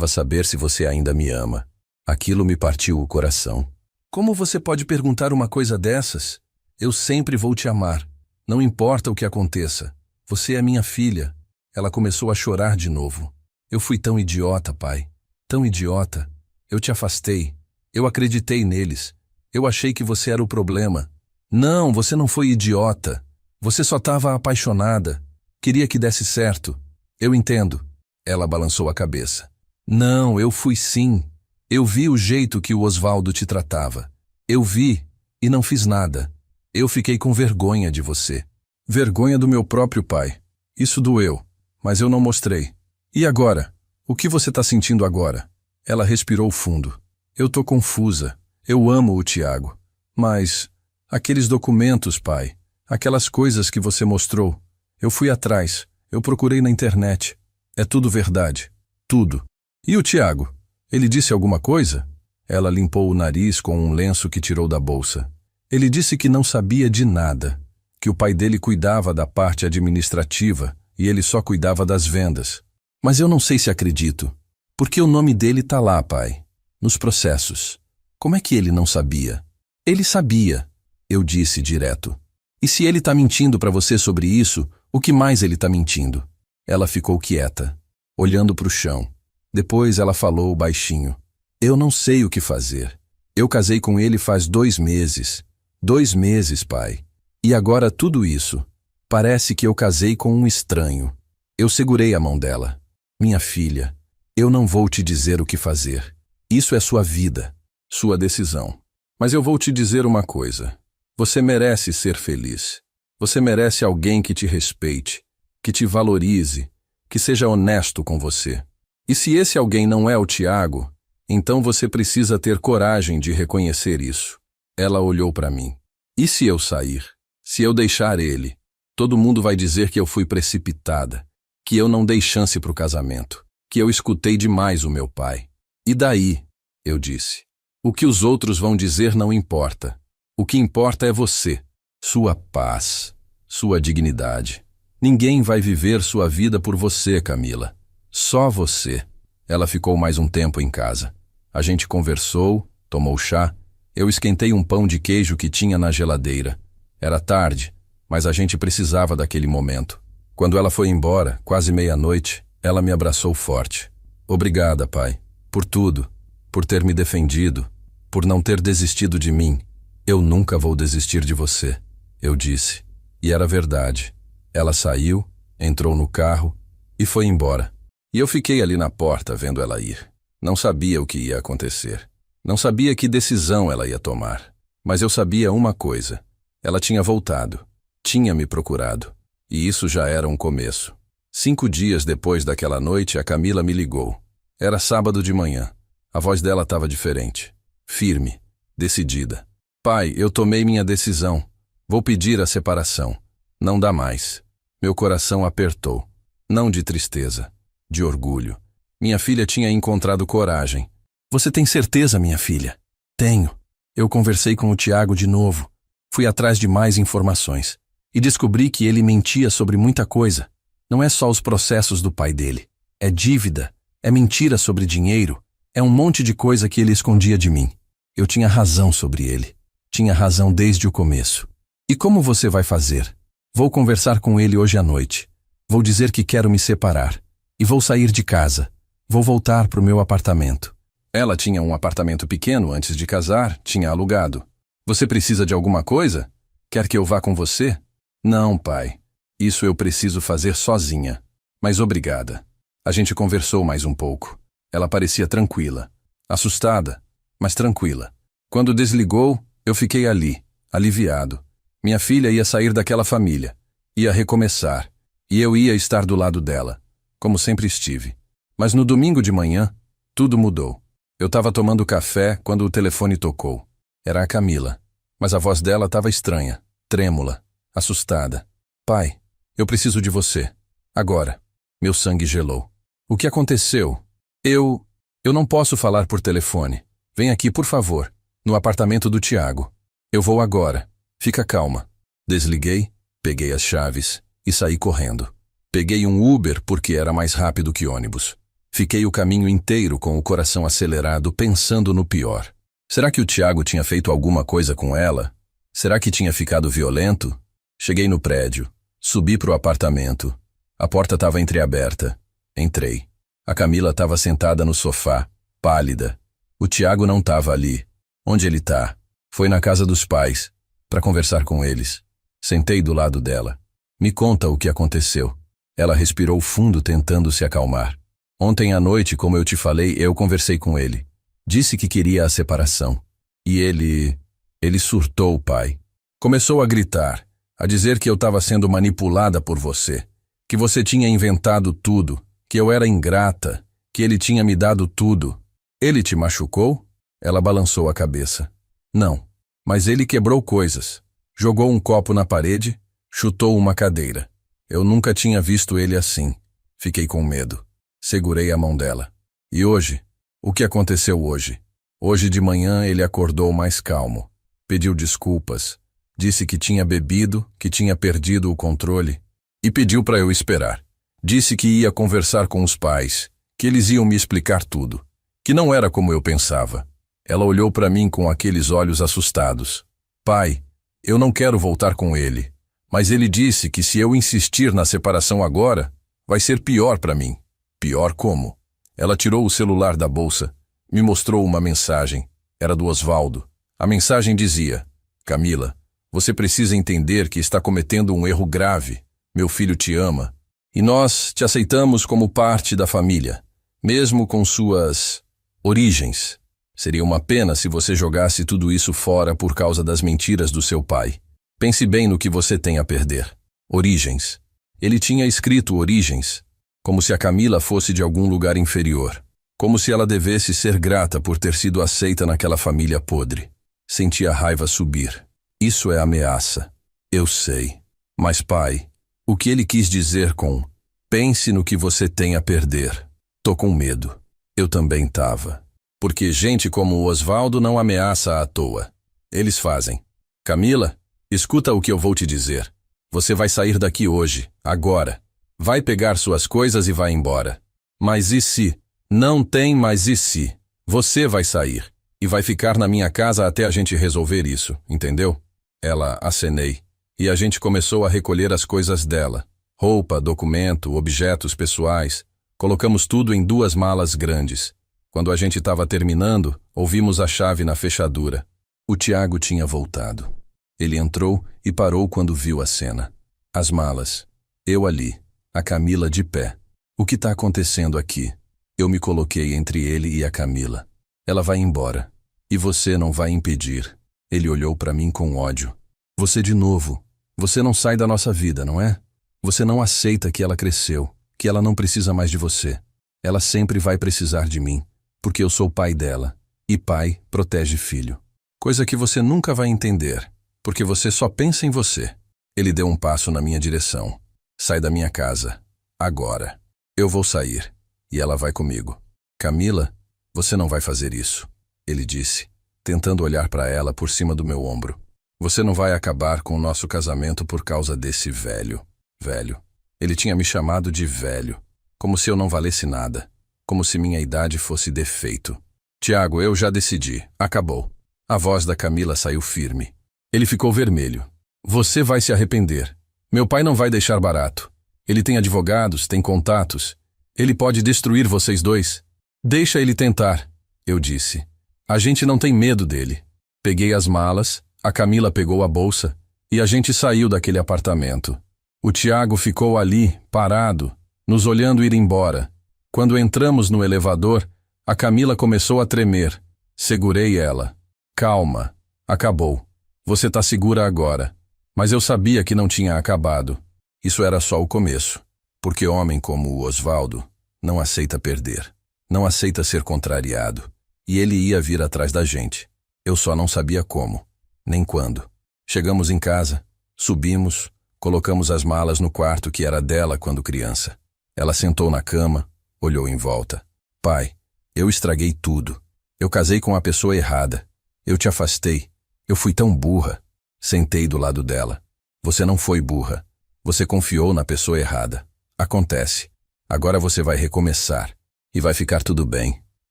saber se você ainda me ama. Aquilo me partiu o coração. Como você pode perguntar uma coisa dessas? Eu sempre vou te amar. Não importa o que aconteça. Você é minha filha. Ela começou a chorar de novo. Eu fui tão idiota, pai. Tão idiota. Eu te afastei. Eu acreditei neles. Eu achei que você era o problema. Não, você não foi idiota. Você só estava apaixonada. Queria que desse certo. Eu entendo. Ela balançou a cabeça. Não, eu fui sim. Eu vi o jeito que o Osvaldo te tratava. Eu vi e não fiz nada. Eu fiquei com vergonha de você. Vergonha do meu próprio pai. Isso doeu, mas eu não mostrei. E agora? O que você está sentindo agora? Ela respirou fundo. Eu tô confusa. Eu amo o Tiago. Mas aqueles documentos, pai, aquelas coisas que você mostrou, eu fui atrás, eu procurei na internet. É tudo verdade. Tudo. E o Tiago? Ele disse alguma coisa? Ela limpou o nariz com um lenço que tirou da bolsa. Ele disse que não sabia de nada, que o pai dele cuidava da parte administrativa e ele só cuidava das vendas. Mas eu não sei se acredito, porque o nome dele tá lá, pai, nos processos. Como é que ele não sabia? Ele sabia, eu disse direto. E se ele tá mentindo para você sobre isso, o que mais ele tá mentindo? Ela ficou quieta, olhando para o chão. Depois ela falou baixinho. Eu não sei o que fazer. Eu casei com ele faz 2 meses. 2 meses, pai. E agora tudo isso. Parece que eu casei com um estranho. Eu segurei a mão dela. Minha filha, eu não vou te dizer o que fazer. Isso é sua vida, sua decisão. Mas eu vou te dizer uma coisa. Você merece ser feliz. Você merece alguém que te respeite, que te valorize, que seja honesto com você. E se esse alguém não é o Tiago, então você precisa ter coragem de reconhecer isso. Ela olhou para mim. E se eu sair? Se eu deixar ele? Todo mundo vai dizer que eu fui precipitada, que eu não dei chance para o casamento, que eu escutei demais o meu pai. E daí? Eu disse. O que os outros vão dizer não importa. O que importa é você, sua paz, sua dignidade. Ninguém vai viver sua vida por você, Camila. Só você. Ela ficou mais um tempo em casa. A gente conversou, tomou chá. Eu esquentei um pão de queijo que tinha na geladeira. Era tarde, mas a gente precisava daquele momento. Quando ela foi embora, quase meia-noite, ela me abraçou forte. Obrigada, pai, por tudo, por ter me defendido, por não ter desistido de mim. Eu nunca vou desistir de você. Eu disse. E era verdade. Ela saiu, entrou no carro e foi embora. E eu fiquei ali na porta vendo ela ir. Não sabia o que ia acontecer. Não sabia que decisão ela ia tomar. Mas eu sabia uma coisa. Ela tinha voltado. Tinha me procurado. E isso já era um começo. 5 dias depois daquela noite, a Camila me ligou. Era sábado de manhã. A voz dela estava diferente. Firme. Decidida. Pai, eu tomei minha decisão. Vou pedir a separação. Não dá mais. Meu coração apertou. Não de tristeza. De orgulho. Minha filha tinha encontrado coragem. Você tem certeza, minha filha? Tenho. Eu conversei com o Tiago de novo. Fui atrás de mais informações. E descobri que ele mentia sobre muita coisa. Não é só os processos do pai dele. É dívida. É mentira sobre dinheiro. É um monte de coisa que ele escondia de mim. Eu tinha razão sobre ele. Tinha razão desde o começo. E como você vai fazer? Vou conversar com ele hoje à noite. Vou dizer que quero me separar. E vou sair de casa. Vou voltar para o meu apartamento. Ela tinha um apartamento pequeno antes de casar, tinha alugado. Você precisa de alguma coisa? Quer que eu vá com você? Não, pai. Isso eu preciso fazer sozinha. Mas obrigada. A gente conversou mais um pouco. Ela parecia tranquila. Assustada, mas tranquila. Quando desligou, eu fiquei ali, aliviado. Minha filha ia sair daquela família. Ia recomeçar. E eu ia estar do lado dela, como sempre estive. Mas no domingo de manhã, tudo mudou. Eu estava tomando café quando o telefone tocou. Era a Camila. Mas a voz dela estava estranha, trêmula, assustada. Pai, eu preciso de você. Agora. Meu sangue gelou. O que aconteceu? Eu não posso falar por telefone. Vem aqui, por favor, no apartamento do Tiago. Eu vou agora. Fica calma. Desliguei, peguei as chaves e saí correndo. Peguei um Uber porque era mais rápido que ônibus. Fiquei o caminho inteiro com o coração acelerado, pensando no pior. Será que o Tiago tinha feito alguma coisa com ela? Será que tinha ficado violento? Cheguei no prédio. Subi pro apartamento. A porta estava entreaberta. Entrei. A Camila estava sentada no sofá, pálida. O Tiago não estava ali. Onde ele tá? Foi na casa dos pais, para conversar com eles. Sentei do lado dela. Me conta o que aconteceu. Ela respirou fundo, tentando se acalmar. Ontem à noite, como eu te falei, eu conversei com ele. Disse que queria a separação. E ele surtou, pai. Começou a gritar, a dizer que eu estava sendo manipulada por você, que você tinha inventado tudo, que eu era ingrata, que ele tinha me dado tudo. Ele te machucou? Ela balançou a cabeça. Não, mas ele quebrou coisas. Jogou um copo na parede, chutou uma cadeira. Eu nunca tinha visto ele assim. Fiquei com medo. Segurei a mão dela. E hoje? O que aconteceu hoje? Hoje de manhã ele acordou mais calmo. Pediu desculpas. Disse que tinha bebido, que tinha perdido o controle. E pediu para eu esperar. Disse que ia conversar com os pais, que eles iam me explicar tudo. Que não era como eu pensava. Ela olhou para mim com aqueles olhos assustados. Pai, eu não quero voltar com ele. Mas ele disse que se eu insistir na separação agora, vai ser pior para mim. Pior como? Ela tirou o celular da bolsa, me mostrou uma mensagem. Era do Osvaldo. A mensagem dizia: Camila, você precisa entender que está cometendo um erro grave. Meu filho te ama. E nós te aceitamos como parte da família, mesmo com suas origens. Seria uma pena se você jogasse tudo isso fora por causa das mentiras do seu pai. Pense bem no que você tem a perder. Origens. Ele tinha escrito origens, como se a Camila fosse de algum lugar inferior. Como se ela devesse ser grata por ter sido aceita naquela família podre. Senti a raiva subir. Isso é ameaça. Eu sei. Mas, pai, o que ele quis dizer com pense no que você tem a perder? Tô com medo. Eu também tava. Porque gente como o Osvaldo não ameaça à toa. Eles fazem. Camila, escuta o que eu vou te dizer. Você vai sair daqui hoje, agora. Vai pegar suas coisas e vai embora. Mas e se? Não tem mais e se. Você vai sair. E vai ficar na minha casa até a gente resolver isso, entendeu? Ela acenei. E a gente começou a recolher as coisas dela. Roupa, documento, objetos pessoais. Colocamos tudo em 2 malas grandes. Quando a gente estava terminando, ouvimos a chave na fechadura. O Tiago tinha voltado. Ele entrou e parou quando viu a cena. As malas. Eu ali. A Camila de pé. O que está acontecendo aqui? Eu me coloquei entre ele e a Camila. Ela vai embora. E você não vai impedir. Ele olhou para mim com ódio. Você de novo. Você não sai da nossa vida, não é? Você não aceita que ela cresceu, que ela não precisa mais de você. Ela sempre vai precisar de mim, porque eu sou pai dela. E pai protege filho. Coisa que você nunca vai entender, porque você só pensa em você. Ele deu um passo na minha direção. Sai da minha casa. Agora. Eu vou sair. E ela vai comigo. Camila, você não vai fazer isso. Ele disse, tentando olhar para ela por cima do meu ombro. Você não vai acabar com o nosso casamento por causa desse velho. Velho. Ele tinha me chamado de velho. Como se eu não valesse nada. Como se minha idade fosse defeito. Tiago, eu já decidi. Acabou. A voz da Camila saiu firme. Ele ficou vermelho. Você vai se arrepender. Meu pai não vai deixar barato. Ele tem advogados, tem contatos. Ele pode destruir vocês dois. Deixa ele tentar, eu disse. A gente não tem medo dele. Peguei as malas, a Camila pegou a bolsa e a gente saiu daquele apartamento. O Tiago ficou ali, parado, nos olhando ir embora. Quando entramos no elevador, a Camila começou a tremer. Segurei ela. Calma. Acabou. Você tá segura agora. Mas eu sabia que não tinha acabado. Isso era só o começo. Porque homem como o Osvaldo não aceita perder. Não aceita ser contrariado. E ele ia vir atrás da gente. Eu só não sabia como. Nem quando. Chegamos em casa. Subimos. Colocamos as malas no quarto que era dela quando criança. Ela sentou na cama. Olhou em volta. Pai, eu estraguei tudo. Eu casei com a pessoa errada. Eu te afastei. Eu fui tão burra. Sentei do lado dela. Você não foi burra. Você confiou na pessoa errada. Acontece. Agora você vai recomeçar. E vai ficar tudo bem.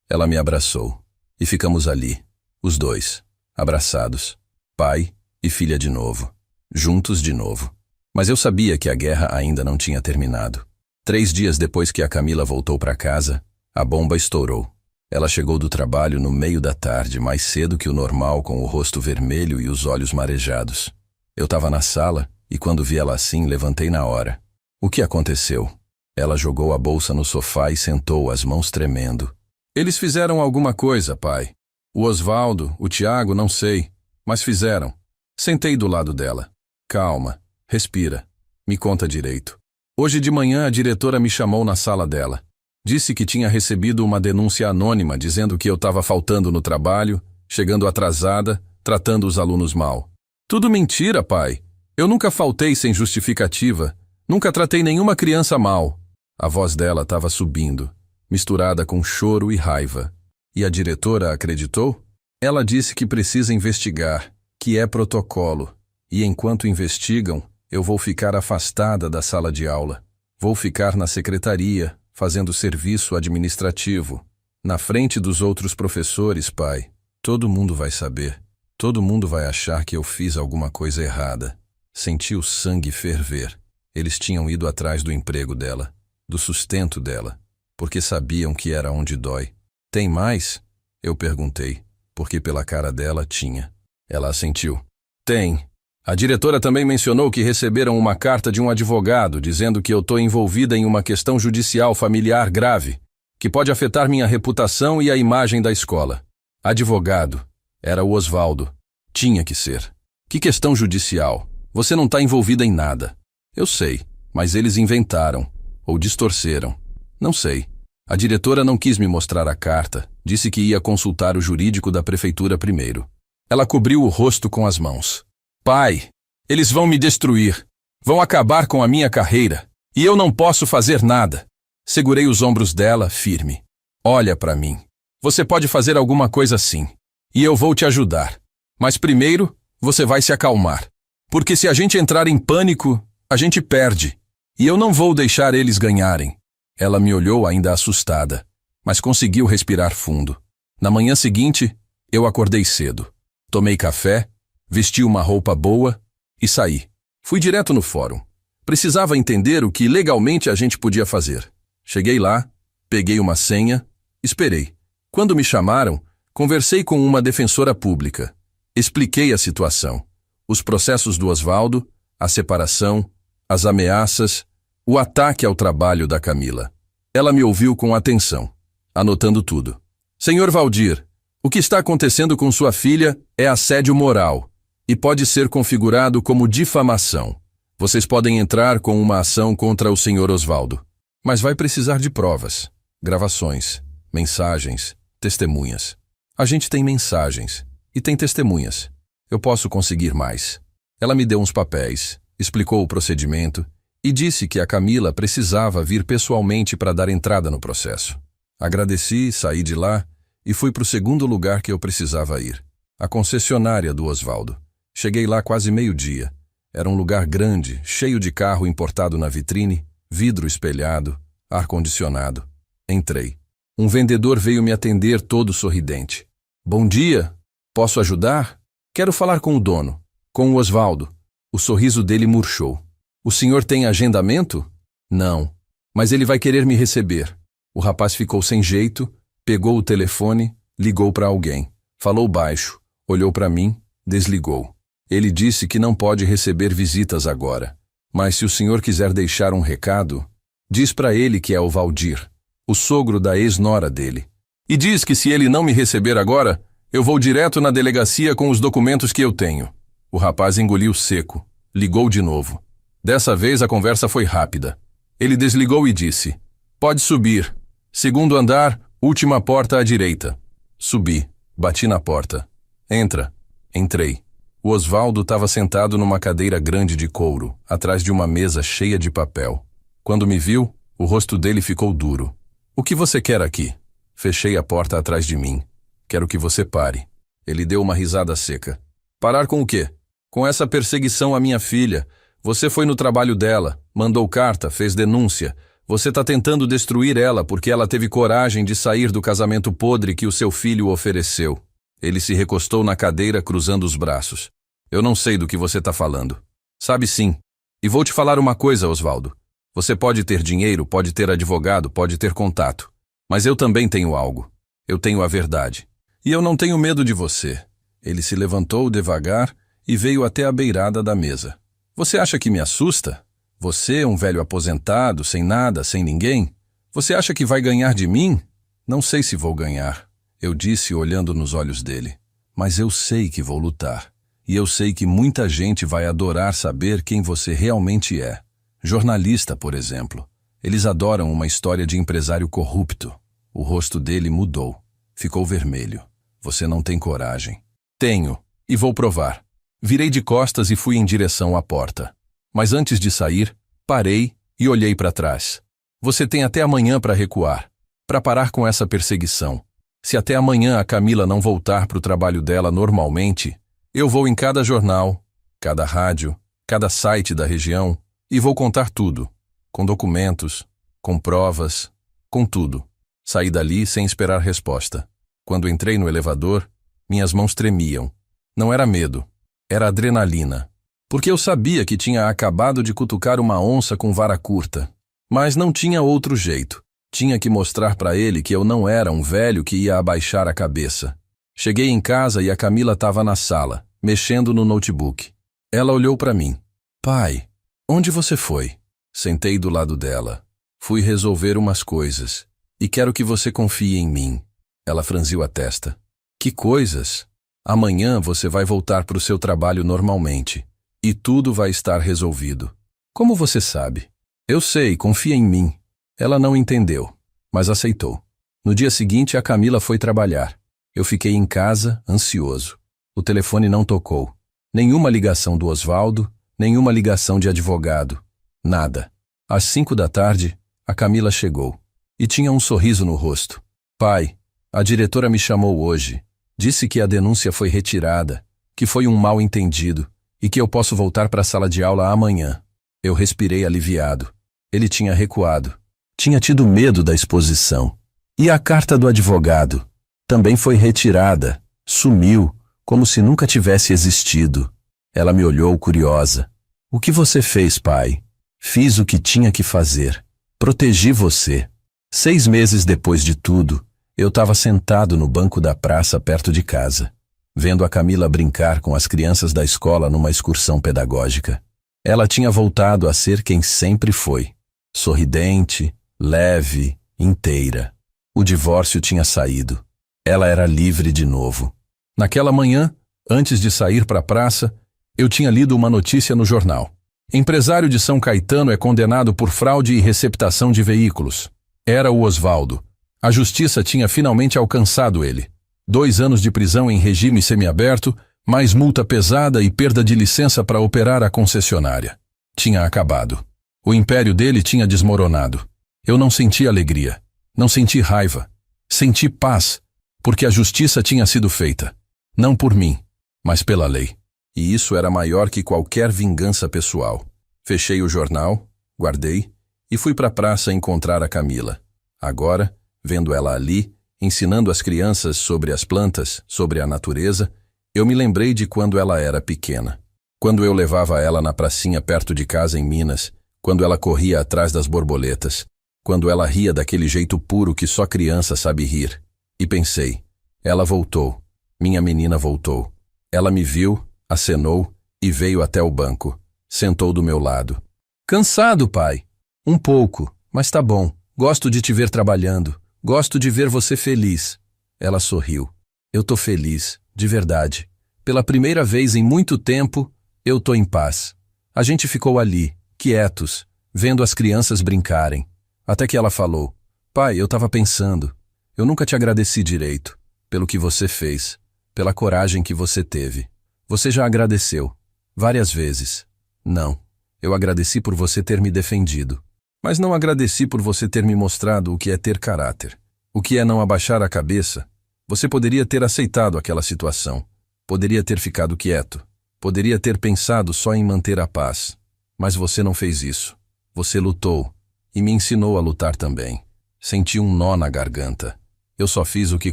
Ela me abraçou. E ficamos ali. Os dois. Abraçados. Pai e filha de novo. Juntos de novo. Mas eu sabia que a guerra ainda não tinha terminado. 3 dias depois que a Camila voltou para casa, a bomba estourou. Ela chegou do trabalho no meio da tarde, mais cedo que o normal, com o rosto vermelho e os olhos marejados. Eu estava na sala e quando vi ela assim, levantei na hora. O que aconteceu? Ela jogou a bolsa no sofá e sentou, as mãos tremendo. Eles fizeram alguma coisa, pai. O Osvaldo, o Tiago, não sei, mas fizeram. Sentei do lado dela. Calma, respira. Me conta direito. Hoje de manhã a diretora me chamou na sala dela. Disse que tinha recebido uma denúncia anônima dizendo que eu estava faltando no trabalho, chegando atrasada, tratando os alunos mal. Tudo mentira, pai. Eu nunca faltei sem justificativa. Nunca tratei nenhuma criança mal. A voz dela estava subindo, misturada com choro e raiva. E a diretora acreditou? Ela disse que precisa investigar, que é protocolo. E enquanto investigam, eu vou ficar afastada da sala de aula. Vou ficar na secretaria, fazendo serviço administrativo. Na frente dos outros professores, pai. Todo mundo vai saber. Todo mundo vai achar que eu fiz alguma coisa errada. Senti o sangue ferver. Eles tinham ido atrás do emprego dela, do sustento dela, porque sabiam que era onde dói. Tem mais? Eu perguntei, porque pela cara dela tinha. Ela assentiu. Tem. A diretora também mencionou que receberam uma carta de um advogado dizendo que eu estou envolvida em uma questão judicial familiar grave, que pode afetar minha reputação e a imagem da escola. Advogado. Era o Osvaldo. Tinha que ser. Que questão judicial? Você não está envolvida em nada. Eu sei, mas eles inventaram. Ou distorceram. Não sei. A diretora não quis me mostrar a carta. Disse que ia consultar o jurídico da prefeitura primeiro. Ela cobriu o rosto com as mãos. Pai, eles vão me destruir. Vão acabar com a minha carreira. E eu não posso fazer nada. Segurei os ombros dela, firme. Olha para mim. Você pode fazer alguma coisa sim. E eu vou te ajudar. Mas primeiro, você vai se acalmar. Porque se a gente entrar em pânico, a gente perde. E eu não vou deixar eles ganharem. Ela me olhou ainda assustada, mas conseguiu respirar fundo. Na manhã seguinte, eu acordei cedo. Tomei café, vesti uma roupa boa e saí. Fui direto no fórum. Precisava entender o que legalmente a gente podia fazer. Cheguei lá, peguei uma senha, esperei. Quando me chamaram, conversei com uma defensora pública. Expliquei a situação. Os processos do Osvaldo, a separação, as ameaças, o ataque ao trabalho da Camila. Ela me ouviu com atenção, anotando tudo. Senhor Valdir, o que está acontecendo com sua filha é assédio moral e pode ser configurado como difamação. Vocês podem entrar com uma ação contra o senhor Osvaldo, mas vai precisar de provas, gravações, mensagens, testemunhas. A gente tem mensagens e tem testemunhas. Eu posso conseguir mais. Ela me deu uns papéis, explicou o procedimento e disse que a Camila precisava vir pessoalmente para dar entrada no processo. Agradeci, saí de lá e fui para o segundo lugar que eu precisava ir, a concessionária do Osvaldo. Cheguei lá quase meio-dia. Era um lugar grande, cheio de carro importado na vitrine, vidro espelhado, ar-condicionado. Entrei. Um vendedor veio me atender todo sorridente. Bom dia, posso ajudar? Quero falar com o dono, com o Osvaldo. O sorriso dele murchou. O senhor tem agendamento? Não, mas ele vai querer me receber. O rapaz ficou sem jeito, pegou o telefone, ligou para alguém. Falou baixo, olhou para mim, desligou. Ele disse que não pode receber visitas agora, mas se o senhor quiser deixar um recado, diz para ele que é o Valdir, o sogro da ex-nora dele. E diz que se ele não me receber agora, eu vou direto na delegacia com os documentos que eu tenho. O rapaz engoliu seco, ligou de novo. Dessa vez a conversa foi rápida. Ele desligou e disse, pode subir. Segundo andar, última porta à direita. Subi, bati na porta. Entra. Entrei. O Osvaldo estava sentado numa cadeira grande de couro, atrás de uma mesa cheia de papel. Quando me viu, o rosto dele ficou duro. O que você quer aqui? Fechei a porta atrás de mim. Quero que você pare. Ele deu uma risada seca. Parar com o quê? Com essa perseguição à minha filha. Você foi no trabalho dela, mandou carta, fez denúncia. Você está tentando destruir ela porque ela teve coragem de sair do casamento podre que o seu filho ofereceu. Ele se recostou na cadeira, cruzando os braços. Eu não sei do que você está falando. Sabe sim. E vou te falar uma coisa, Osvaldo. Você pode ter dinheiro, pode ter advogado, pode ter contato. Mas eu também tenho algo. Eu tenho a verdade. E eu não tenho medo de você. Ele se levantou devagar e veio até a beirada da mesa. Você acha que me assusta? Você, um velho aposentado, sem nada, sem ninguém? Você acha que vai ganhar de mim? Não sei se vou ganhar. Eu disse olhando nos olhos dele, mas eu sei que vou lutar. E eu sei que muita gente vai adorar saber quem você realmente é. Jornalista, por exemplo. Eles adoram uma história de empresário corrupto. O rosto dele mudou. Ficou vermelho. Você não tem coragem. Tenho, e vou provar. Virei de costas e fui em direção à porta. Mas antes de sair, parei e olhei para trás. Você tem até amanhã para recuar, para parar com essa perseguição. Se até amanhã a Camila não voltar para o trabalho dela normalmente, eu vou em cada jornal, cada rádio, cada site da região e vou contar tudo, com documentos, com provas, com tudo. Saí dali sem esperar resposta. Quando entrei no elevador, minhas mãos tremiam. Não era medo, era adrenalina. Porque eu sabia que tinha acabado de cutucar uma onça com vara curta. Mas não tinha outro jeito. Tinha que mostrar para ele que eu não era um velho que ia abaixar a cabeça. Cheguei em casa e a Camila estava na sala, mexendo no notebook. Ela olhou para mim. Pai, onde você foi? Sentei do lado dela. Fui resolver umas coisas. E quero que você confie em mim. Ela franziu a testa. Que coisas? Amanhã você vai voltar para o seu trabalho normalmente. E tudo vai estar resolvido. Como você sabe? Eu sei, confia em mim. Ela não entendeu, mas aceitou. No dia seguinte, a Camila foi trabalhar. Eu fiquei em casa, ansioso. O telefone não tocou. Nenhuma ligação do Osvaldo, nenhuma ligação de advogado. Nada. Às 5 da tarde, a Camila chegou. E tinha um sorriso no rosto. Pai, a diretora me chamou hoje. Disse que a denúncia foi retirada, que foi um mal-entendido e que eu posso voltar para a sala de aula amanhã. Eu respirei aliviado. Ele tinha recuado. Tinha tido medo da exposição. E a carta do advogado? Também foi retirada. Sumiu, como se nunca tivesse existido. Ela me olhou curiosa. O que você fez, pai? Fiz o que tinha que fazer. Protegi você. 6 meses depois de tudo, eu estava sentado no banco da praça perto de casa. vendo a Camila brincar com as crianças da escola numa excursão pedagógica. Ela tinha voltado a ser quem sempre foi, sorridente, leve, inteira. O divórcio tinha saído. Ela era livre de novo. Naquela manhã, antes de sair para a praça, eu tinha lido uma notícia no jornal. Empresário de São Caetano é condenado por fraude e receptação de veículos. Era o Osvaldo. A justiça tinha finalmente alcançado ele. 2 anos de prisão em regime semiaberto, mais multa pesada e perda de licença para operar a concessionária. Tinha acabado. O império dele tinha desmoronado. Eu não senti alegria. Não senti raiva. Senti paz, porque a justiça tinha sido feita. Não por mim, mas pela lei. E isso era maior que qualquer vingança pessoal. Fechei o jornal, guardei, e fui para a praça encontrar a Camila. Agora, vendo ela ali, ensinando as crianças sobre as plantas, sobre a natureza, eu me lembrei de quando ela era pequena. Quando eu levava ela na pracinha perto de casa em Minas, quando ela corria atrás das borboletas, quando ela ria daquele jeito puro que só criança sabe rir. E pensei, ela voltou, minha menina voltou. Ela me viu, acenou e veio até o banco. Sentou do meu lado. Cansado, pai? Um pouco, mas tá bom. Gosto de te ver trabalhando. Gosto de ver você feliz. Ela sorriu. Eu tô feliz, de verdade. Pela primeira vez em muito tempo, eu tô em paz. A gente ficou ali, quietos, vendo as crianças brincarem. Até que ela falou, pai, eu tava pensando, eu nunca te agradeci direito, pelo que você fez, pela coragem que você teve. Você já agradeceu, várias vezes. Não, eu agradeci por você ter me defendido. Mas não agradeci por você ter me mostrado o que é ter caráter, o que é não abaixar a cabeça. Você poderia ter aceitado aquela situação, poderia ter ficado quieto, poderia ter pensado só em manter a paz. Mas você não fez isso. Você lutou, e me ensinou a lutar também. Senti um nó na garganta. Eu só fiz o que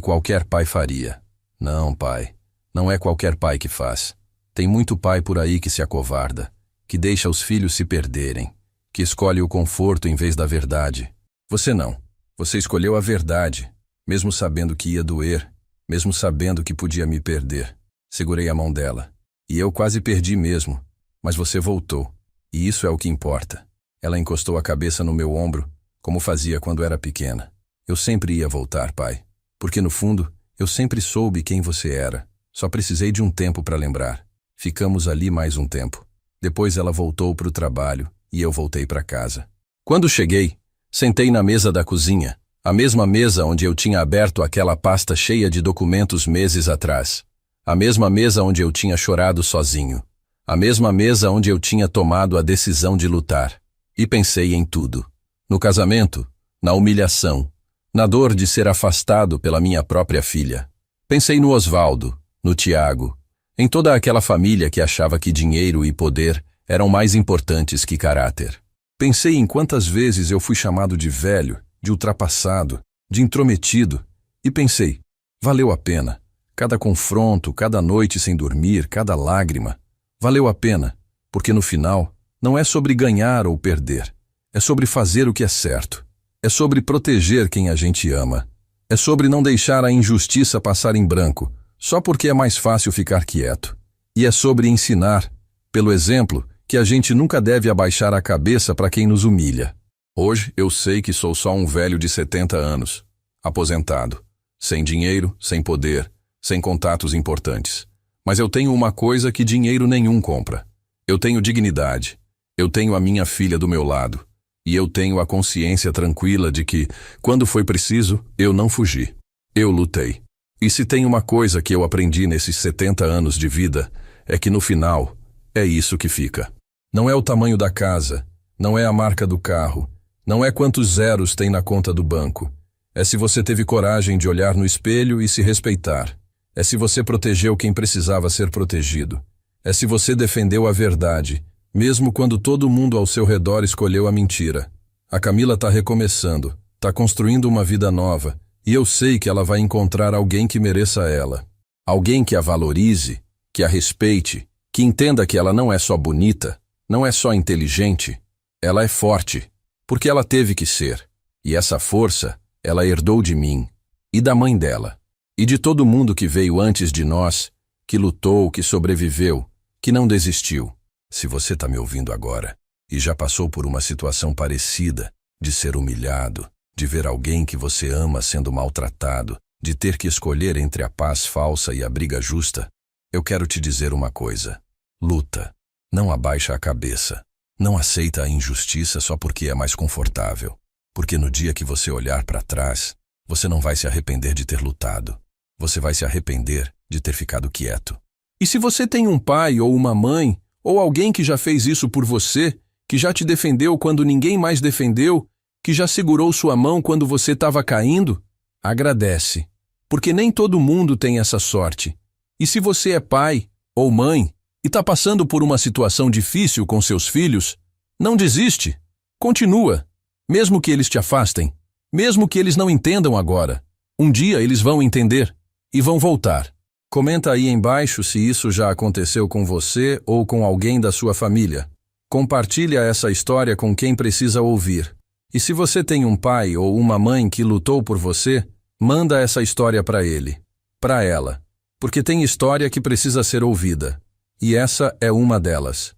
qualquer pai faria. Não, pai, não é qualquer pai que faz. Tem muito pai por aí que se acovarda, que deixa os filhos se perderem, que escolhe o conforto em vez da verdade. Você não. Você escolheu a verdade, mesmo sabendo que ia doer, mesmo sabendo que podia me perder. Segurei a mão dela. E eu quase perdi mesmo, mas você voltou. E isso é o que importa. Ela encostou a cabeça no meu ombro, como fazia quando era pequena. Eu sempre ia voltar, pai. Porque no fundo, eu sempre soube quem você era. Só precisei de um tempo para lembrar. Ficamos ali mais um tempo. Depois ela voltou para o trabalho e eu voltei para casa. Quando cheguei, sentei na mesa da cozinha, a mesma mesa onde eu tinha aberto aquela pasta cheia de documentos meses atrás. A mesma mesa onde eu tinha chorado sozinho. A mesma mesa onde eu tinha tomado a decisão de lutar. E pensei em tudo. No casamento, na humilhação, na dor de ser afastado pela minha própria filha. Pensei no Osvaldo, no Tiago, em toda aquela família que achava que dinheiro e poder eram mais importantes que caráter. Pensei em quantas vezes eu fui chamado de velho, de ultrapassado, de intrometido, e pensei, valeu a pena. Cada confronto, cada noite sem dormir, cada lágrima, valeu a pena, porque no final, não é sobre ganhar ou perder, é sobre fazer o que é certo, é sobre proteger quem a gente ama, é sobre não deixar a injustiça passar em branco, só porque é mais fácil ficar quieto, e é sobre ensinar, pelo exemplo, que a gente nunca deve abaixar a cabeça para quem nos humilha. Hoje eu sei que sou só um velho de 70 anos, aposentado, sem dinheiro, sem poder, sem contatos importantes. Mas eu tenho uma coisa que dinheiro nenhum compra. Eu tenho dignidade. Eu tenho a minha filha do meu lado. E eu tenho a consciência tranquila de que, quando foi preciso, eu não fugi. Eu lutei. E se tem uma coisa que eu aprendi nesses 70 anos de vida, é que no final, é isso que fica. Não é o tamanho da casa, não é a marca do carro, não é quantos zeros tem na conta do banco. É se você teve coragem de olhar no espelho e se respeitar. É se você protegeu quem precisava ser protegido. É se você defendeu a verdade, mesmo quando todo mundo ao seu redor escolheu a mentira. A Camila tá recomeçando, tá construindo uma vida nova, e eu sei que ela vai encontrar alguém que mereça ela. Alguém que a valorize, que a respeite, que entenda que ela não é só bonita, não é só inteligente, ela é forte, porque ela teve que ser. E essa força, ela herdou de mim, e da mãe dela, e de todo mundo que veio antes de nós, que lutou, que sobreviveu, que não desistiu. Se você está me ouvindo agora e já passou por uma situação parecida, de ser humilhado, de ver alguém que você ama sendo maltratado, de ter que escolher entre a paz falsa e a briga justa, eu quero te dizer uma coisa. Luta. Não abaixa a cabeça. Não aceita a injustiça só porque é mais confortável. Porque no dia que você olhar para trás, você não vai se arrepender de ter lutado. Você vai se arrepender de ter ficado quieto. E se você tem um pai ou uma mãe, ou alguém que já fez isso por você, que já te defendeu quando ninguém mais defendeu, que já segurou sua mão quando você estava caindo, agradece. Porque nem todo mundo tem essa sorte. E se você é pai ou mãe e está passando por uma situação difícil com seus filhos, não desiste. Continua. Mesmo que eles te afastem, mesmo que eles não entendam agora, um dia eles vão entender e vão voltar. Comenta aí embaixo se isso já aconteceu com você ou com alguém da sua família. Compartilha essa história com quem precisa ouvir. E se você tem um pai ou uma mãe que lutou por você, manda essa história para ele, para ela, porque tem história que precisa ser ouvida. E essa é uma delas.